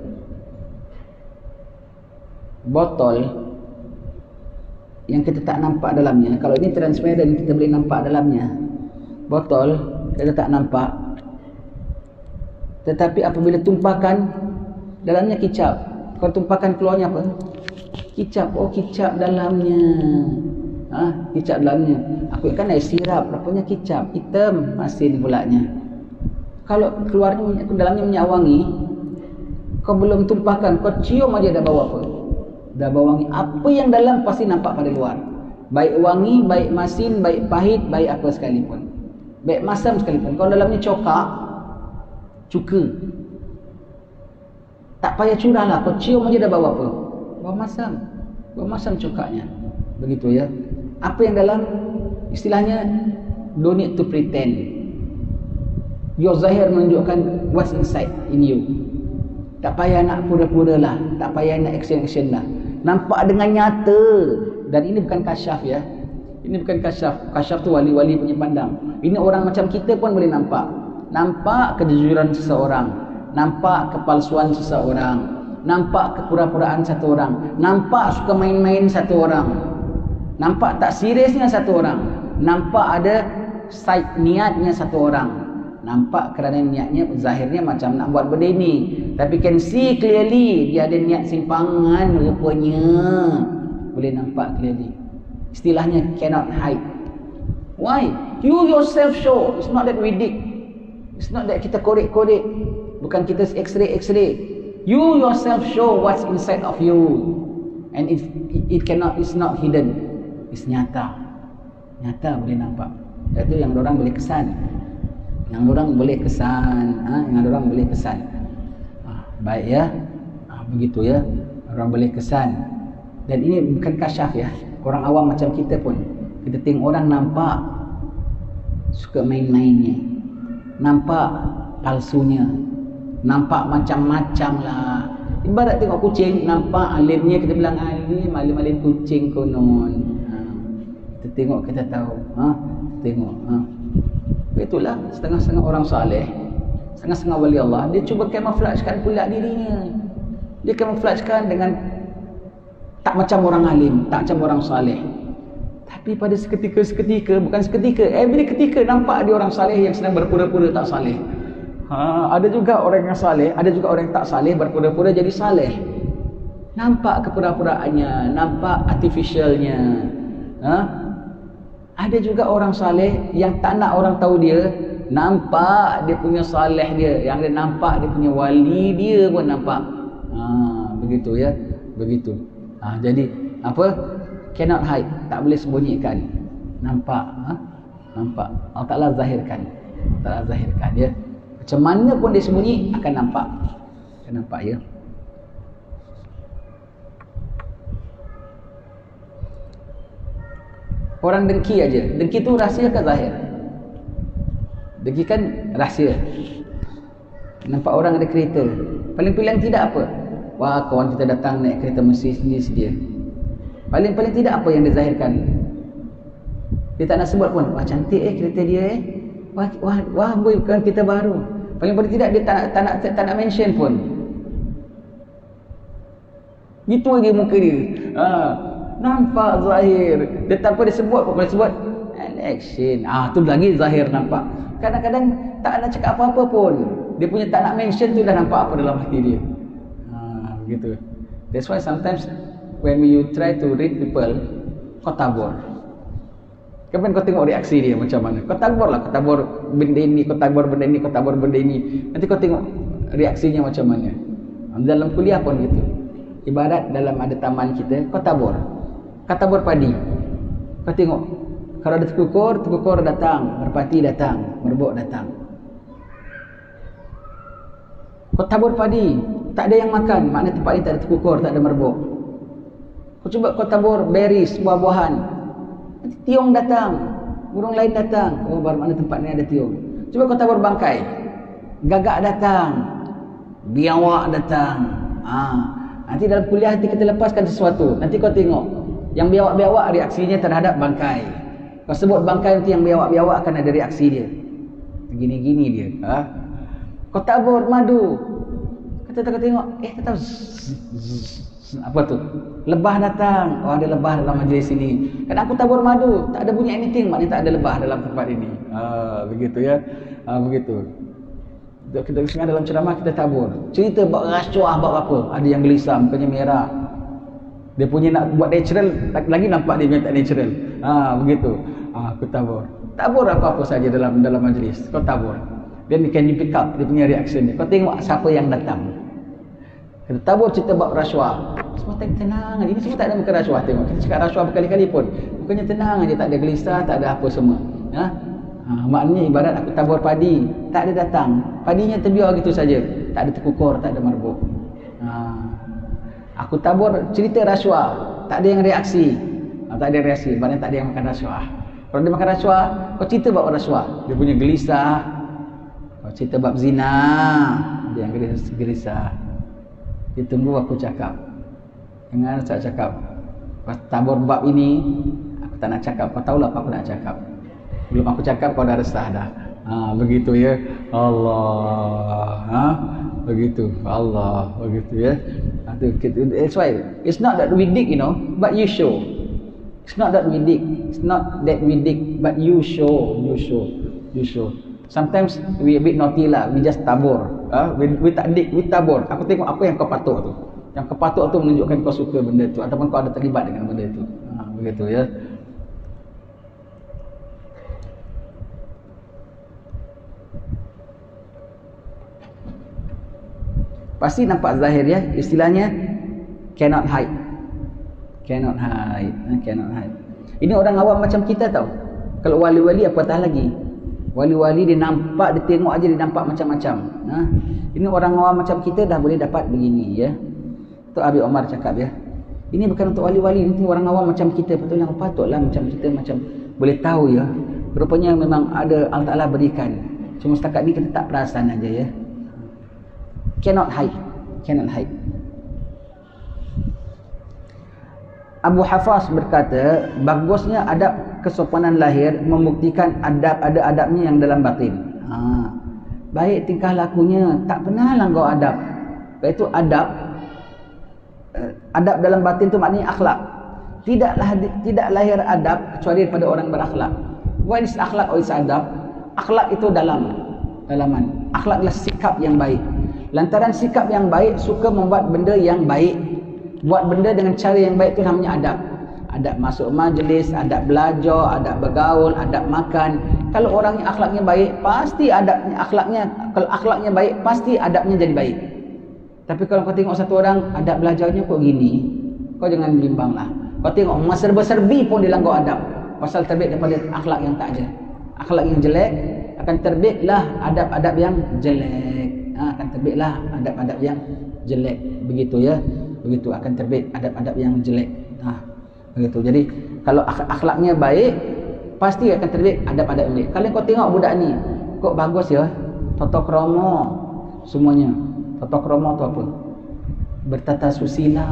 Botol yang kita tak nampak dalamnya. Kalau ini transparent, kita boleh nampak dalamnya. Botol kita tak nampak, tetapi apabila tumpahkan, dalamnya kicap. Kalau tumpahkan keluarnya apa? Kicap. Oh, kicap dalamnya. Kicap dalamnya. Aku kan air sirap, rupanya kicap, hitam masin pulanya. Kalau keluarnya dalamnya minyak wangi, kau belum tumpahkan, kau cium aja dah bau apa? Dah bau wangi. Apa yang dalam pasti nampak pada luar. Baik wangi, baik masin, baik pahit, baik apa sekalipun. Baik masam sekalipun. Kalau dalamnya cokak, cuka, tak payah curah lah, kau cium aja dah bau apa? Bau masam. Bau masam cokaknya. Begitu ya. Apa yang dalam, istilahnya don't need to pretend. Your zahir menunjukkan what's inside in you. Tak payah nak pura-pura lah, tak payah nak action-action lah. Nampak dengan nyata. Dan ini bukan kasyaf ya. Ini bukan kasyaf. Kasyaf tu wali-wali punya pandang. Ini orang macam kita pun boleh nampak. Nampak kejujuran seseorang, nampak kepalsuan seseorang, nampak kepura-puraan satu orang, nampak suka main-main satu orang, nampak tak seriusnya satu orang, nampak ada side niatnya satu orang, nampak kerana niatnya zahirnya macam nak buat benda ini, tapi can see clearly dia ada niat simpangan rupanya. Boleh nampak clearly. Istilahnya cannot hide. Why? You yourself show. It's not that we dig. It's not that kita korek-korek. Bukan kita x-ray. You yourself show what's inside of you. And it cannot, it's not hidden. It's nyata. Nyata boleh nampak. Itu yang orang boleh kesan. Yang orang boleh kesan. Yang orang boleh kesan. Baik ya. Begitu ya. Orang boleh kesan. Dan ini bukan kasyaf ya. Orang awam macam kita pun, kita tengok orang nampak suka main-mainnya, nampak palsunya, nampak macam-macam lah. Ibarat tengok kucing, nampak alimnya, kita bilang alim kucing konon. Kita tengok, kita tahu. Tengok. Itulah setengah-setengah orang saleh, setengah-setengah wali Allah, dia cuba camouflagekan pula dirinya. Dia camouflagekan dengan tak macam orang alim, tak macam orang saleh. Tapi pada seketika, bukan seketika, every ketika nampak dia orang saleh yang sedang berpura-pura tak saleh. Ada juga orang yang saleh, ada juga orang yang tak saleh berpura-pura jadi saleh. Nampak kepura-puraannya, nampak artificialnya. Ada juga orang saleh yang tak nak orang tahu dia, nampak dia punya saleh dia, yang dia nampak dia punya wali dia pun nampak. Begitu ya, begitu. Jadi apa? Cannot hide, tak boleh sembunyikan. Nampak, nampak. Allah Ta'ala zahirkan. Allah Ta'ala zahirkan ya. Macam mana pun dia sembunyi akan nampak. Akan nampak ya. Orang dengki aja. Dengki tu rahsia ke zahir? Dengki kan rahsia. Nampak orang ada kereta, paling-paling tidak apa? Wah, kawan kita datang naik kereta Mercedes dia. Paling-paling tidak apa yang dia zahirkan. Dia tak nak sebut pun. Wah, cantik kereta dia Wah, boy, bukan kereta baru. Paling-paling tidak dia tak nak mention pun. Gitu lagi muka dia. Nampak zahir. Dia tanpa dia sebut pun, boleh sebut action. Tu lagi zahir nampak. Kadang-kadang tak nak cakap apa-apa pun, dia punya tak nak mention tu dah nampak apa dalam hati dia. Gitu. That's why sometimes when you try to read people, kau tabur. Kapan kau tengok reaksi dia macam mana? Kau tabur lah, kau tabur benda ini, kau tabur benda ini, kau tabur benda ini. Nanti kau tengok reaksinya macam mana. Dalam kuliah pun gitu. Ibarat dalam ada taman kita, kau tabur. Kau tabur padi. Kau tengok, kalau ada tekukur datang, merpati datang, merbok datang. Kau tabur padi, tak ada yang makan, maknanya tempat ini tak ada tekukur, tak ada merbok. Kau cuba kau tabur berries, buah-buahan, nanti tiong datang, burung lain datang. Oh, baru mana tempat ni ada tiong. Cuba kau tabur bangkai, gagak datang, biawak datang. Nanti dalam kuliah nanti kita lepaskan sesuatu. Nanti kau tengok, yang biawak-biawak reaksinya terhadap bangkai. Kau sebut bangkai, nanti yang biawak-biawak akan ada reaksi dia. Gini-gini dia. Kau tabur madu, kata tengok, tak tahu Apa tu? Lebah datang. Oh, ada lebah dalam majlis ini. Kan aku tabur madu, tak ada bunyi anything, maknanya tak ada lebah dalam tempat ini. Begitu ya. Begitu. Kita sengaja dalam ceramah kita tabur. Cerita bab rasuah bab apa? Ada yang gelisah, mukanya merah. Dia punya nak buat natural, lagi nampak dia punya tak natural. Begitu. Aku tabur. Tabur apa-apa saja dalam majlis. Kau tabur. Then can you pick up dia punya reaction dia. Kau tengok siapa yang datang. Kita tabur cerita bab rasuah. Semua tenang aja. Ini semua tak ada muka rasuah. Tengok kita cakap rasuah berkali-kali pun mukanya tenang aja, tak ada gelisah, tak ada apa semua. Maknanya ibarat aku tabur padi, tak ada datang. Padinya terbiar gitu saja. Tak ada terkukur, tak ada marbuk. Aku tabur cerita rasuah, tak ada yang reaksi. Tak ada reaksi, maknanya tak ada yang makan rasuah. Kalau dia makan rasuah, kau cerita bab rasuah, dia punya gelisah. Kau cerita bab zina, dia yang gelisah. Dia tunggu aku cakap. Jangan saya cakap. Pas tabur bab ini, aku tak nak cakap. Kau tahulah apa aku nak cakap. Belum aku cakap kau dah resah dah. Begitu ya. Allah. Begitu. Allah. Begitu ya. That's why it's not that we dig, but you show. It's not that we dig. It's not that we dig, but you show. You show. Sometimes we a bit naughty lah. We just tabur. We tak dig, we tabur. Aku tengok apa yang kau patut tu. Yang kau patut tu menunjukkan kau suka benda tu ataupun kau ada terlibat dengan benda tu. Begitu ya. Pasti nampak zahir ya. Istilahnya cannot hide. Cannot hide. Ini orang awam macam kita tau. Kalau wali-wali apatah lagi. Wali-wali dia nampak, dia tengok aja dia nampak macam-macam. Ini orang awam macam kita dah boleh dapat begini ya. Tu Abi Omar cakap ya. Ini bukan untuk wali-wali, ini orang awam macam kita. Patutlah macam kita macam boleh tahu ya. Rupanya memang ada Allah Ta'ala berikan. Cuma setakat ni kita tak perasan aja ya. Cannot hide. Abu Hafaz berkata, bagusnya adab kesopanan lahir membuktikan ada adabnya yang dalam batin. Baik tingkah lakunya, tak pernah langgar adab. Iaitu adab dalam batin tu maknanya akhlak. Tidak lahir adab kecuali daripada orang berakhlak. What is akhlak or is adab? Akhlak itu dalaman. Akhlak adalah sikap yang baik. Lantaran sikap yang baik, suka membuat benda yang baik. Buat benda dengan cara yang baik itu namanya adab. Adab masuk majlis, adab belajar, adab bergaul, adab makan. Kalau orang yang akhlaknya baik, pasti kalau akhlaknya baik, pasti adabnya jadi baik. Tapi kalau kau tengok satu orang, adab belajarnya kok gini, kau jangan bimbanglah. Kau tengok serba-serbi pun dia langgar adab. Pasal terbit daripada akhlak yang tak ada. Akhlak yang jelek, akan terbitlah adab-adab yang jelek. Akan terbitlah adab-adab yang jelek. Begitu ya. Begitu akan terbit adab-adab yang jelek. Begitu. Jadi kalau akhlaknya baik, pasti akan terbit adab-adab yang baik. Kalau kau tengok budak ni, kok bagus ya, tata krama semuanya. Tata krama tu apa? Bertata susila.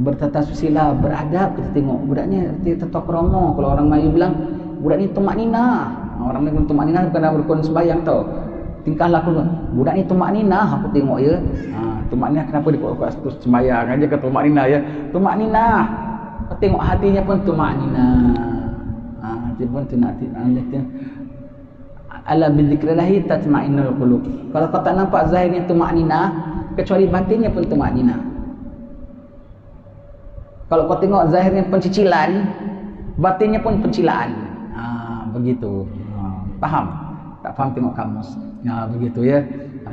Bertata susila, beradab. Kita tengok budaknya tata krama. Kalau orang Melayu bilang budak ni tumak nina. Orang Melayu tumak nina bukan dalam rukun sembahyang tau. Tingkah laku budak ni tumak nina, aku tengok ya. Tumak nina kenapa dia kok terus sembahyang aja ke tumak nina ya. Tumak nina. Kau tengok hatinya pun tumak nina. Hati pun ala bidzikrillahi tatma'innul qulub. Kalau kau tak nampak zahirnya tumak nina, kecuali batinnya pun tumak nina. Kalau kau tengok zahirnya pencicilan, batinnya pun pencilaan. Begitu. Faham? Tak faham tengok kamus. Begitu ya.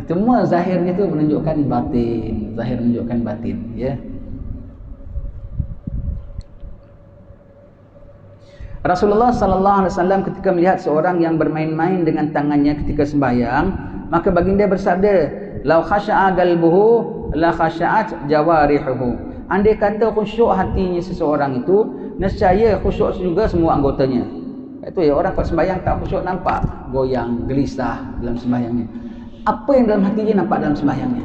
Semua zahirnya itu menunjukkan batin. Zahir menunjukkan batin ya. Rasulullah sallallahu alaihi wasallam ketika melihat seorang yang bermain-main dengan tangannya ketika sembahyang, maka baginda bersabda, "Lau khasha'a qalbuhu la khasha'at jawarihuhu." Andai kata khusyuk hatinya seseorang itu, nescaya khusyuk juga semua anggotanya. Itu ya, orang kalau sembahyang tak khusyuk nampak goyang, gelisah dalam sembahyangnya. Apa yang dalam hatinya nampak dalam sembahyangnya.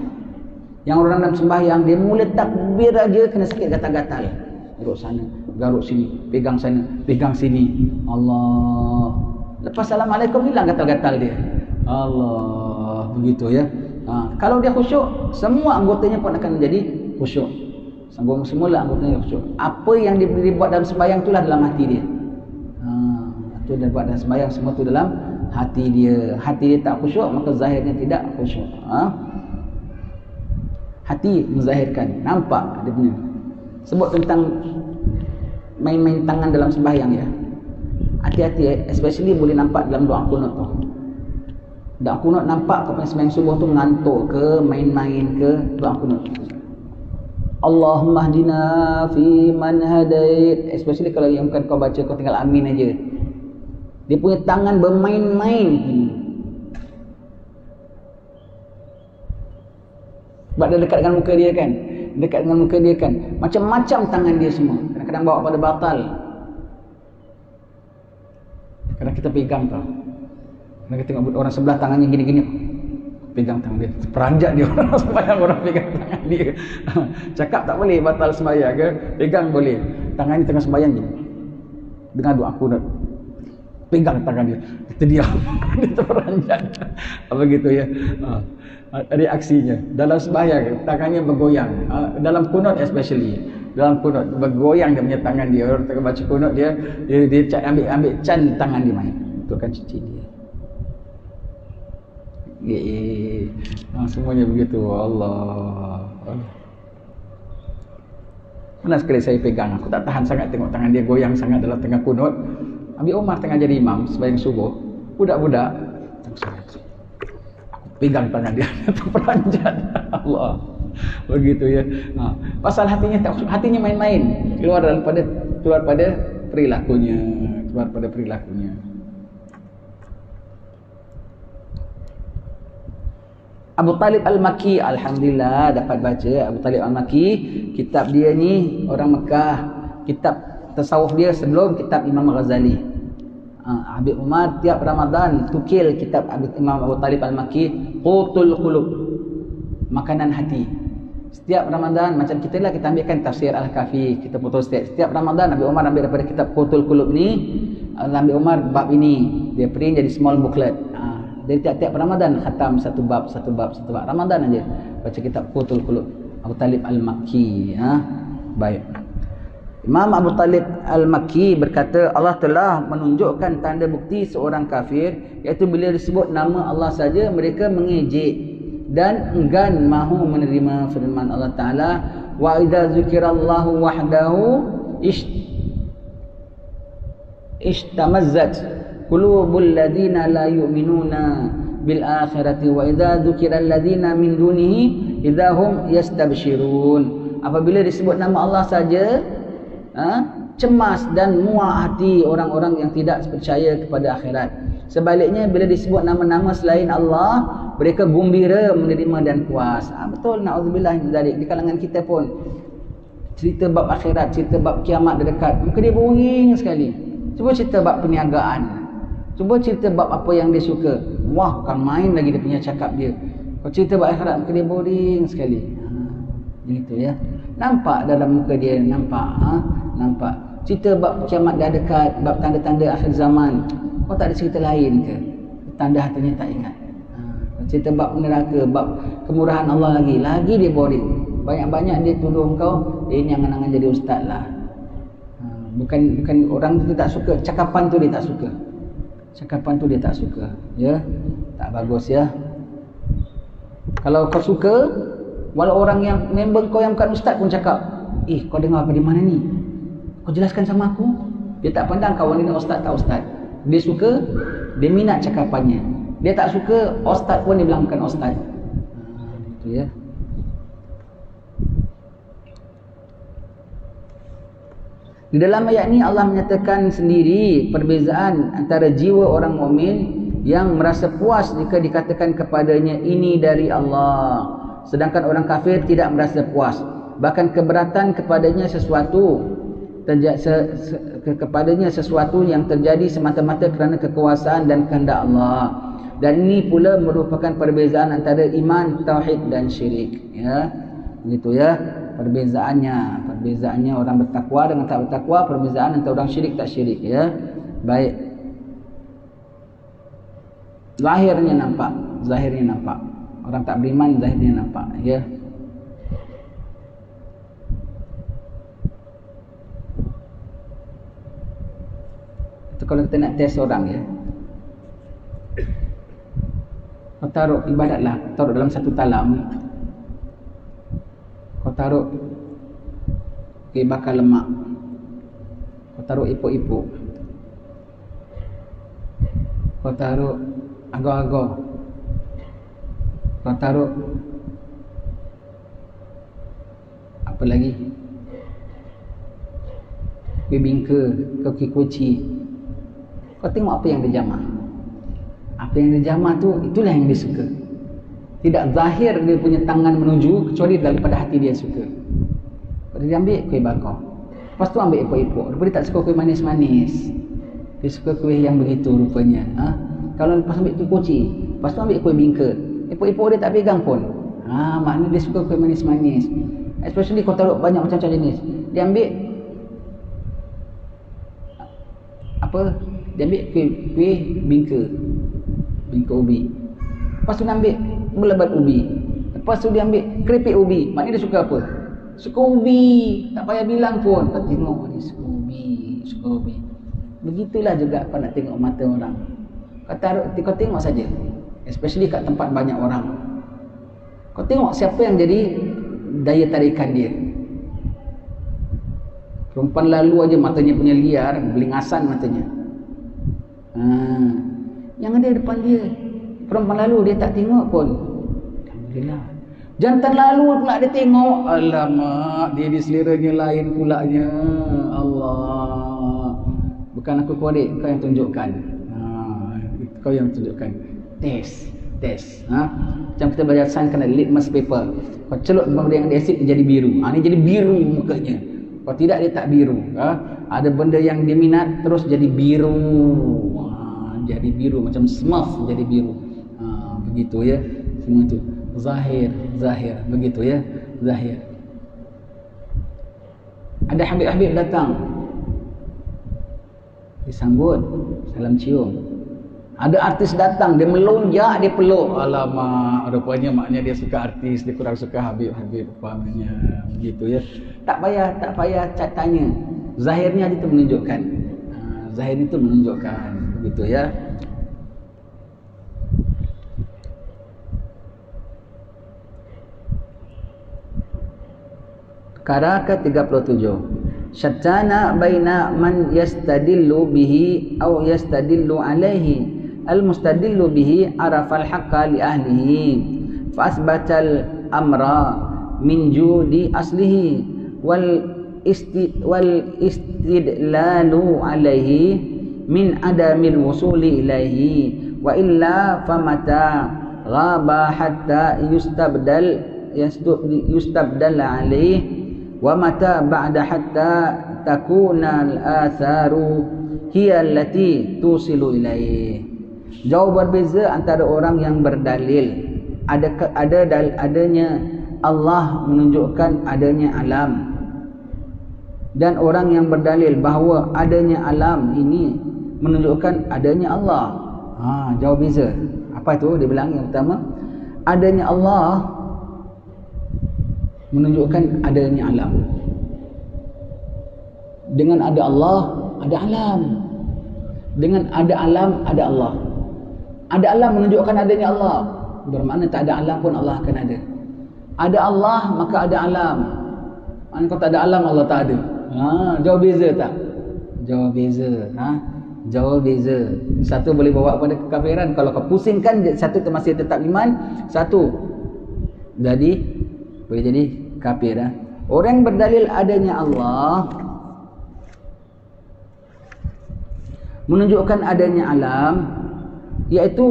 Yang orang dalam sembahyang dia mula takbir aja kena sakit gatal-gatal. Garuk sana, garuk sini, pegang sana, pegang sini. Allah. Lepas assalamualaikum hilang gatal-gatal dia. Allah, begitu ya. Kalau dia khusyuk, semua anggotanya pun akan menjadi khusyuk. Sambung semula anggotanya khusyuk. Apa yang dibuat dalam sembahyang itulah dalam hati dia. Itu dia buat dalam sembahyang, semua tu dalam hati dia. Hati dia tak khusyuk, maka zahirnya tidak khusyuk. Hati menzahirkan, nampak dia punya. Sebut tentang main-main tangan dalam sembahyang ya. Hati-hati, especially boleh nampak dalam doa kunut tu. Doa kunut nampak kau punya sembahyang subuh tu mengantuk ke, main-main ke doa kunut. Allahumma hdina fi man hadait. Especially kalau yang bukan kau baca, kau tinggal amin aja. Dia punya tangan bermain-main. Sebab dia dekat dengan muka dia kan. Dekat dengan muka dia kan. Macam-macam tangan dia semua. Kadang-kadang bawa pada batal. Kadang kita pegang tau. Kadang kita tengok orang sebelah tangannya gini-gini. Pegang tangan dia. Peranjat dia orang sembahyang, orang pegang tangan dia. Cakap tak boleh batal sembahyang ke? Pegang boleh. Tangan ni tengah sembahyang gini. Dengan doa kunut. Pegang tangan dia. Kita diam. Dia terperanjat. Apa gitu ya. Reaksinya. Dalam sembahyang, tangannya bergoyang. Dalam kunut especially. Dalam kunut, bergoyang dia punya tangan dia. Orang tengah baca kunut dia ambil can tangan dia main. Itu kan cici dia. Semuanya begitu. Allah. Pernah sekali saya pegang, aku tak tahan sangat tengok tangan dia goyang sangat dalam tengah kunut. Abi Umar tengah jadi imam sembahyang subuh. Budak-budak aku pegang tangan dia terperanjat. Allah. Begitu ya. Pasal hatinya main-main, keluar pada perilakunya. Abu Talib Al-Makki, alhamdulillah dapat baca Abu Talib Al-Makki. Kitab dia ni orang Mekah, kitab tasawuf dia sebelum kitab Imam Ghazali. Habib Umar tiap Ramadan tukil kitab Imam Abu Talib Al-Makki, Qutul Qulub, makanan hati. Setiap Ramadan macam kita lah, kita ambilkan tafsir Al-Kafi, kita putus setiap Ramadan Habib Umar ambil daripada kitab Qutul Qulub ni, Habib Umar bab ini dia print jadi small booklet. Dari tiap-tiap Ramadan khatam satu bab. Ramadan aja baca kitab Qutul Qulub Abu Talib Al-Makki. Baik. Imam Abu Talib Al-Makki berkata, Allah telah menunjukkan tanda bukti seorang kafir, iaitu bila disebut nama Allah saja mereka mengejek dan enggan mahu menerima firman Allah Ta'ala, wa idza zukirallahu wahdahu ishtamazzat qulubul ladina la yu'minuna bil akhirati wa idza dzukiral ladina min dunihi idahum yastabshirun. Apabila disebut nama Allah saja, cemas dan muak hati orang-orang yang tidak percaya kepada akhirat. Sebaliknya bila disebut nama-nama selain Allah, mereka gembira menerima dan puas. Betul, naudzubillah min zalik. Di kalangan kita pun cerita bab akhirat, cerita bab kiamat dah dekat, muka dia boring sekali. Cuba cerita bab perniagaan, cuba cerita bab apa yang dia suka. Wah, bukan main lagi dia punya cakap dia. Kalau cerita bab akhirat, muka dia boring sekali. Begitu ya. Nampak dalam muka dia, nampak. Cerita bab kiamat dah dekat, bab tanda-tanda akhir zaman, kau tak ada cerita lain ke? Tanda hatinya tak ingat. Cerita bab neraka, bab kemurahan Allah lagi dia boring. Banyak-banyak dia tuduh kau, ini angan-angan jadi ustaz lah. Bukan orang tu tak suka, cakapan tu dia tak suka. Ya, tak bagus ya. Kalau kau suka, walau orang yang member kau yang bukan ustaz pun cakap, kau dengar apa di mana ni? Kau jelaskan sama aku. Dia tak pandang kawan ini ustaz tak ustaz. Dia suka, dia minat cakapannya. Dia tak suka, ustaz pun dia bilang bukan ustaz. Itu ya. Di dalam ayat ni Allah menyatakan sendiri perbezaan antara jiwa orang mukmin yang merasa puas jika dikatakan kepadanya ini dari Allah, sedangkan orang kafir tidak merasa puas, bahkan keberatan kepadanya sesuatu yang terjadi semata-mata kerana kekuasaan dan kehendak Allah. Dan ini pula merupakan perbezaan antara iman, tauhid dan syirik. Ya, begitu ya. Perbezaannya orang bertakwa dengan tak bertakwa, perbezaan antara orang syirik tak syirik ya. Baik. Zahirnya nampak. Orang tak beriman zahirnya nampak ya. Tu kalau kita nak test orang ya, kau taruh ibadatlah, taruh dalam satu talam, kau taruh bakar lemak, kau taruh ipuk-ipuk, kau taruh agar-agar, kau taruh apa lagi, bibingka, kaki kuci. Kau tengok apa yang dia jamah. Apa yang dia jamah tu, itulah yang dia suka. Tidak zahir dia punya tangan menuju, kecuali daripada hati dia suka. Dia ambil kuih bakar, lepas tu ambil epok-epok. Rupanya dia tak suka kuih manis-manis, dia suka kuih yang begitu rupanya. Kalau lepas ambil kuih kuci, lepas tu ambil kuih bingka, epok-epok dia tak pegang pun. Maknanya dia suka kuih manis-manis. Especially kau taruh banyak macam-macam jenis. Dia ambil apa? Dia ambil kuih bingka ubi. Lepas tu dia ambil melebat ubi. Lepas tu dia ambil keripik ubi. Maknanya dia suka apa? Suka ubi. Tak payah bilang pun. Kau tengok dia suka ubi. Begitulah juga kau nak tengok mata orang. Kau tengok saja. Especially kat tempat banyak orang. Kau tengok siapa yang jadi daya tarikan dia. Perempuan lalu aja matanya punya liar, belingasan matanya. Yang ada depan dia, perempuan lalu dia tak tengok pun. Alhamdulillah. Jantan lalu pula dia tengok. Alamak, dia di seleranya lain pulanya. Allah. Bukan aku korek, kau yang tunjukkan. Kau yang tunjukkan. Test. Macam kita belajar sains kena litmus paper. Kau celup benda yang asid dia jadi biru. Ini jadi biru mukanya. Kalau tidak dia tak biru. Ada benda yang dia minat terus jadi biru. Jadi biru macam smurf jadi biru. Begitu ya. Semua itu zahir begitu ya. Zahir. Ada habib-habib datang, disambut, salam cium. Ada artis datang, dia melonjak, dia peluk. Alamak, rupanya maknanya dia suka artis, dia kurang suka habib-habib umpamanya. Begitu ya. Tak payah tanya. Zahirnya itu menunjukkan. Zahir itu menunjukkan. Begitu ya. Perkara ke-37. Syattana baina man yastadillu bihi aw yastadillu alaihi. Al-mustadillu bihi arafal haqqa li ahlihi fa asbatal amra min judi aslihi wal istidlalu alaihi min adamil wusuli ilaihi wa illa famata ghaba hatta yustabdal alaihi wa mata ba'da hatta takuna al-atharu hiya allati tusilu ilaihi. Jauh berbeza antara orang yang berdalil adanya Allah menunjukkan adanya alam, dan orang yang berdalil bahawa adanya alam ini menunjukkan adanya Allah. Jauh beza. Apa itu? Dia bilang yang pertama, adanya Allah menunjukkan adanya alam. Dengan ada Allah, ada alam. Dengan ada alam, ada Allah. Ada alam menunjukkan adanya Allah. Bermakna tak ada alam pun Allah akan ada. Ada Allah, maka ada alam. Kalau tak ada alam, Allah tak ada. Jauh beza tak? Jauh beza. Jauh beza. Satu boleh bawa kepada kekafiran. Kalau kau pusingkan, satu masih tetap iman, satu boleh jadi kafir. Orang yang berdalil adanya Allah menunjukkan adanya alam, iaitu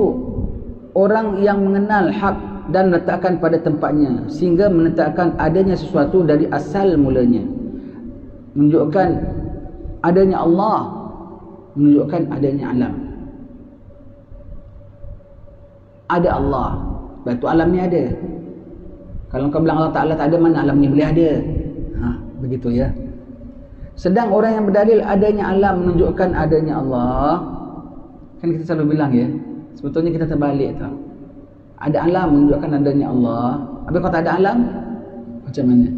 orang yang mengenal hak dan meletakkan pada tempatnya, sehingga menetapkan adanya sesuatu dari asal mulanya. Menunjukkan adanya Allah, menunjukkan adanya alam. Ada Allah, batu alam ni ada. Kalau kau bilang Allah Ta'ala tak ada, mana alam ni boleh ada? Begitu ya. Sedang orang yang berdalil adanya alam menunjukkan adanya Allah, kan kita selalu bilang ya, sebetulnya kita terbalik tau. Ada alam menunjukkan adanya Allah, tapi kalau tak ada alam, macam mana?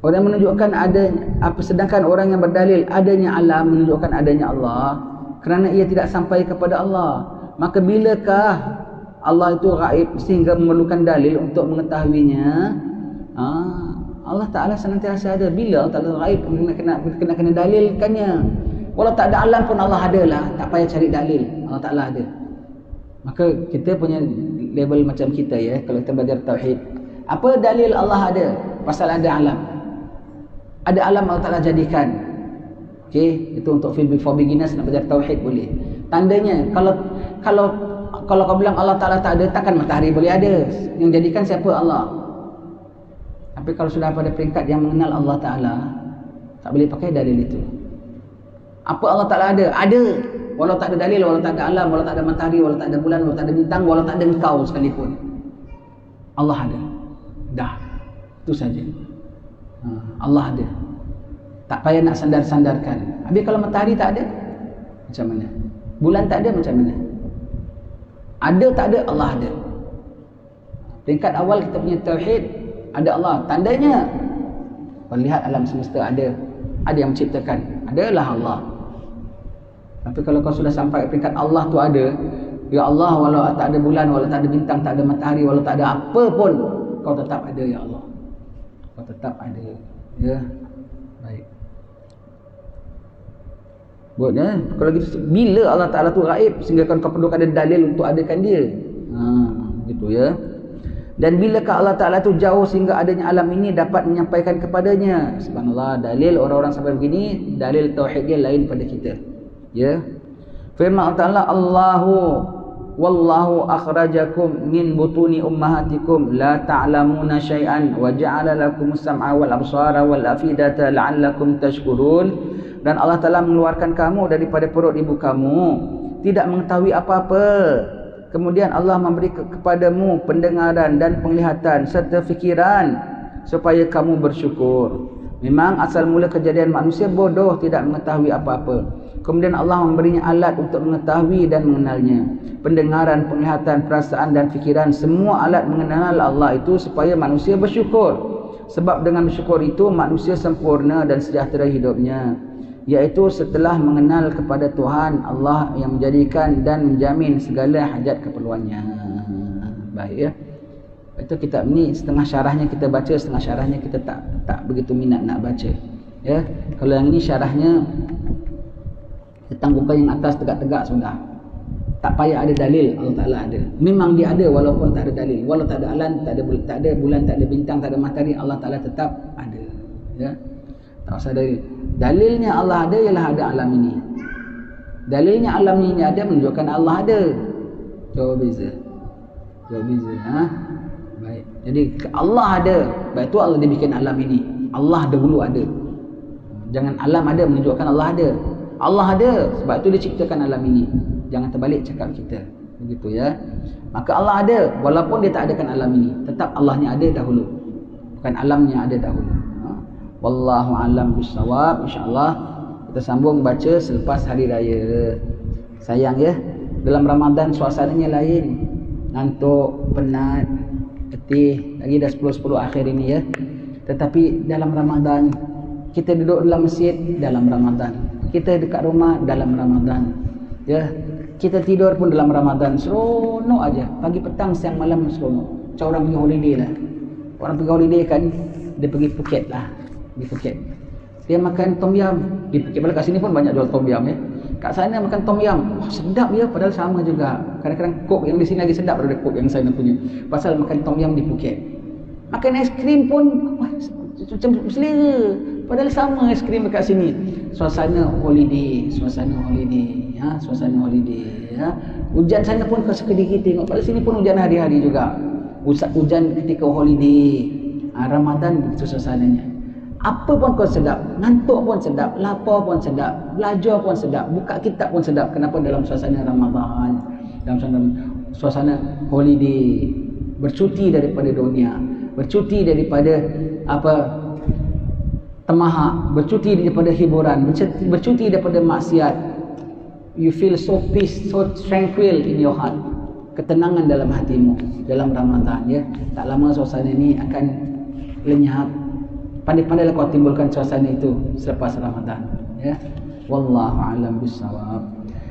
Orang menunjukkan adanya apa, sedangkan orang yang berdalil adanya alam menunjukkan adanya Allah kerana ia tidak sampai kepada Allah. Maka bilakah Allah itu gaib sehingga memerlukan dalil untuk mengetahuinya? Allah Ta'ala senantiasa ada. Bila Allah Ta'ala gaib kena dalilkannya. Walau tak ada alam pun Allah ada lah, tak payah cari dalil, Allah Ta'ala ada. Maka kita punya label macam kita ya, kalau kita belajar tauhid, apa dalil Allah ada? Pasal ada alam. Ada alam Allah Ta'ala jadikan. Okey, itu untuk for beginners nak belajar tauhid boleh. Tandanya kalau kau bilang Allah Ta'ala tak ada, takkan matahari boleh ada. Yang jadikan siapa? Allah. Tapi kalau sudah pada peringkat yang mengenal Allah Ta'ala, tak boleh pakai dalil itu. Apa Allah Ta'ala ada? Ada. Walau tak ada dalil, walau tak ada alam, walau tak ada matahari, walau tak ada bulan, walau tak ada bintang, walau tak ada engkau sekalipun, Allah ada. Dah. Itu saja. Allah ada. Tak payah nak sandar-sandarkan. Habis kalau matahari tak ada, macam mana? Bulan tak ada, macam mana? Ada tak ada, Allah ada. Peringkat awal kita punya tauhid, ada Allah. Tandanya, kau lihat alam semesta ada. Ada yang menciptakan. Adalah Allah. Tapi kalau kau sudah sampai peringkat Allah tu ada, ya Allah, walau tak ada bulan, walau tak ada bintang, tak ada matahari, walau tak ada apa pun, kau tetap ada ya Allah. Kau tetap ada. Ya. Baik. Buatnya, kalau gitu, bila Allah Ta'ala tu gaib sehingga kau perlukan ada dalil untuk adakan dia. Gitu ya. Dan bilakah Allah Ta'ala tu jauh sehingga adanya alam ini dapat menyampaikan kepadanya? Subhanallah, dalil orang-orang sampai begini, dalil tauhid dia lain pada kita. Ya. Firman Allah Ta'ala, wallahu akhrajakum min butuni ummahatikum la ta'lamuna syai'an wa ja'ala lakumus sam'a wal absara wal afidata la'allakum tashkurun. Dan Allah Ta'ala mengeluarkan kamu daripada perut ibu kamu, tidak mengetahui apa-apa. Kemudian Allah memberi kepadamu pendengaran dan penglihatan serta fikiran supaya kamu bersyukur. Memang asal mula kejadian manusia bodoh, tidak mengetahui apa-apa. Kemudian Allah memberinya alat untuk mengetahui dan mengenalnya. Pendengaran, penglihatan, perasaan dan fikiran, semua alat mengenal Allah itu supaya manusia bersyukur. Sebab dengan bersyukur itu manusia sempurna dan sejahtera hidupnya, iaitu setelah mengenal kepada Tuhan Allah yang menjadikan dan menjamin segala hajat keperluannya. Baik ya. Itu kitab ni setengah syarahnya kita baca, setengah syarahnya kita tak begitu minat nak baca. Ya. Kalau yang ini syarahnya tentang bukan yang atas tegak-tegak sudah. Tak payah ada dalil, Allah Ta'ala ada. Memang dia ada walaupun tak ada dalil. Walau tak ada alam, tak ada bulan, tak ada bintang, tak ada matahari, Allah Ta'ala tetap ada. Ya. Tak usah dalil. Dalilnya Allah ada ialah ada alam ini. Dalilnya alam ini ada menunjukkan Allah ada. Jauh beza. Baik. Jadi Allah ada. Baik tu Allah dia bikin alam ini. Allah dahulu ada. Jangan alam ada menunjukkan Allah ada. Allah ada sebab tu dia ciptakan alam ini. Jangan terbalik cakap kita. Begitu ya. Maka Allah ada walaupun dia tak adakan alam ini. Tetap Allahnya ada dahulu. Bukan alamnya ada dahulu. Wallahu alam bisawab. InsyaAllah kita sambung baca selepas hari raya. Sayang ya, dalam Ramadan suasananya lain. Ngantuk, penat, letih. Lagi dah 10-10 akhir ini ya. Tetapi dalam Ramadan, kita duduk dalam masjid dalam Ramadan, kita dekat rumah dalam Ramadan ya. Kita tidur pun dalam Ramadan. Seronok aja. Pagi, petang, siang, malam seronok. Macam orang pergi holiday lah. Orang pergi holiday kan, dia pergi Phuket lah. Di Phuket dia makan tom yum. Di Phuket kat sini pun banyak jual tom yum ya. Kat sana makan tom yum, wah, sedap ya, padahal sama juga. Kadang-kadang kok yang di sini lagi sedap daripada kok yang sana punya. Pasal makan tom yum di Phuket. Makan aiskrim pun wah, macam selera, padahal sama aiskrim dekat sini. Suasana holiday ya, suasana holiday ya. Hujan sana pun kau sekedikit tengok. Pada sini pun hujan hari-hari juga. Hujan ketika holiday. Ramadan begitu suasananya. Apa pun kau sedap, ngantuk pun sedap, lapar pun sedap, belajar pun sedap, buka kitab pun sedap. Kenapa? Dalam suasana Ramadan, dalam suasana holiday, bercuti daripada dunia, bercuti daripada temahak, bercuti daripada hiburan, bercuti daripada maksiat. You feel so peace, so tranquil in your heart. Ketenangan dalam hatimu dalam Ramadan ya. Tak lama suasana ini akan lenyap. pandai-pandailah kau timbulkan suasana itu selepas Ramadan, ya. Wallahu a'lam bishawab.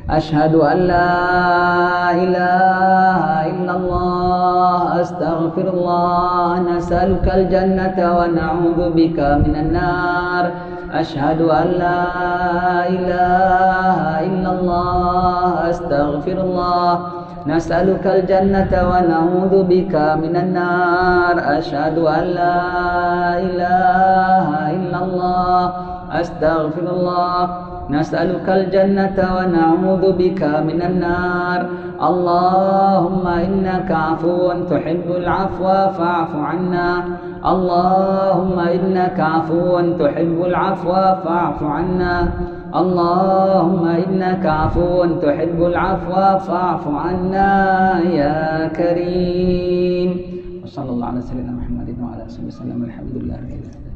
Asyhadu an la ilaha illallah astaghfirullah nas'alukal jannata wa na'udzu bika minan nar. Asyhadu an la ilaha illallah astaghfirullah nas'alukal jannata wa na'udzu bika minan nar. Asyhadu an la ilaha illallah astaghfirullah nas'alukal jannata wa na'udzu bika minan nar. Allahumma innaka 'afuwun tuhibbul 'afwa fa'fu 'anna. Allahumma innaka 'afuwun tuhibbul 'afwa fa'fu 'anna. Allahumma innaka 'afuwun tuhibbul 'afwa fa'fu 'anna ya karim. Wassallallahu ala sayyidina Muhammadin wa ala alihi wasallam. Alhamdulillah.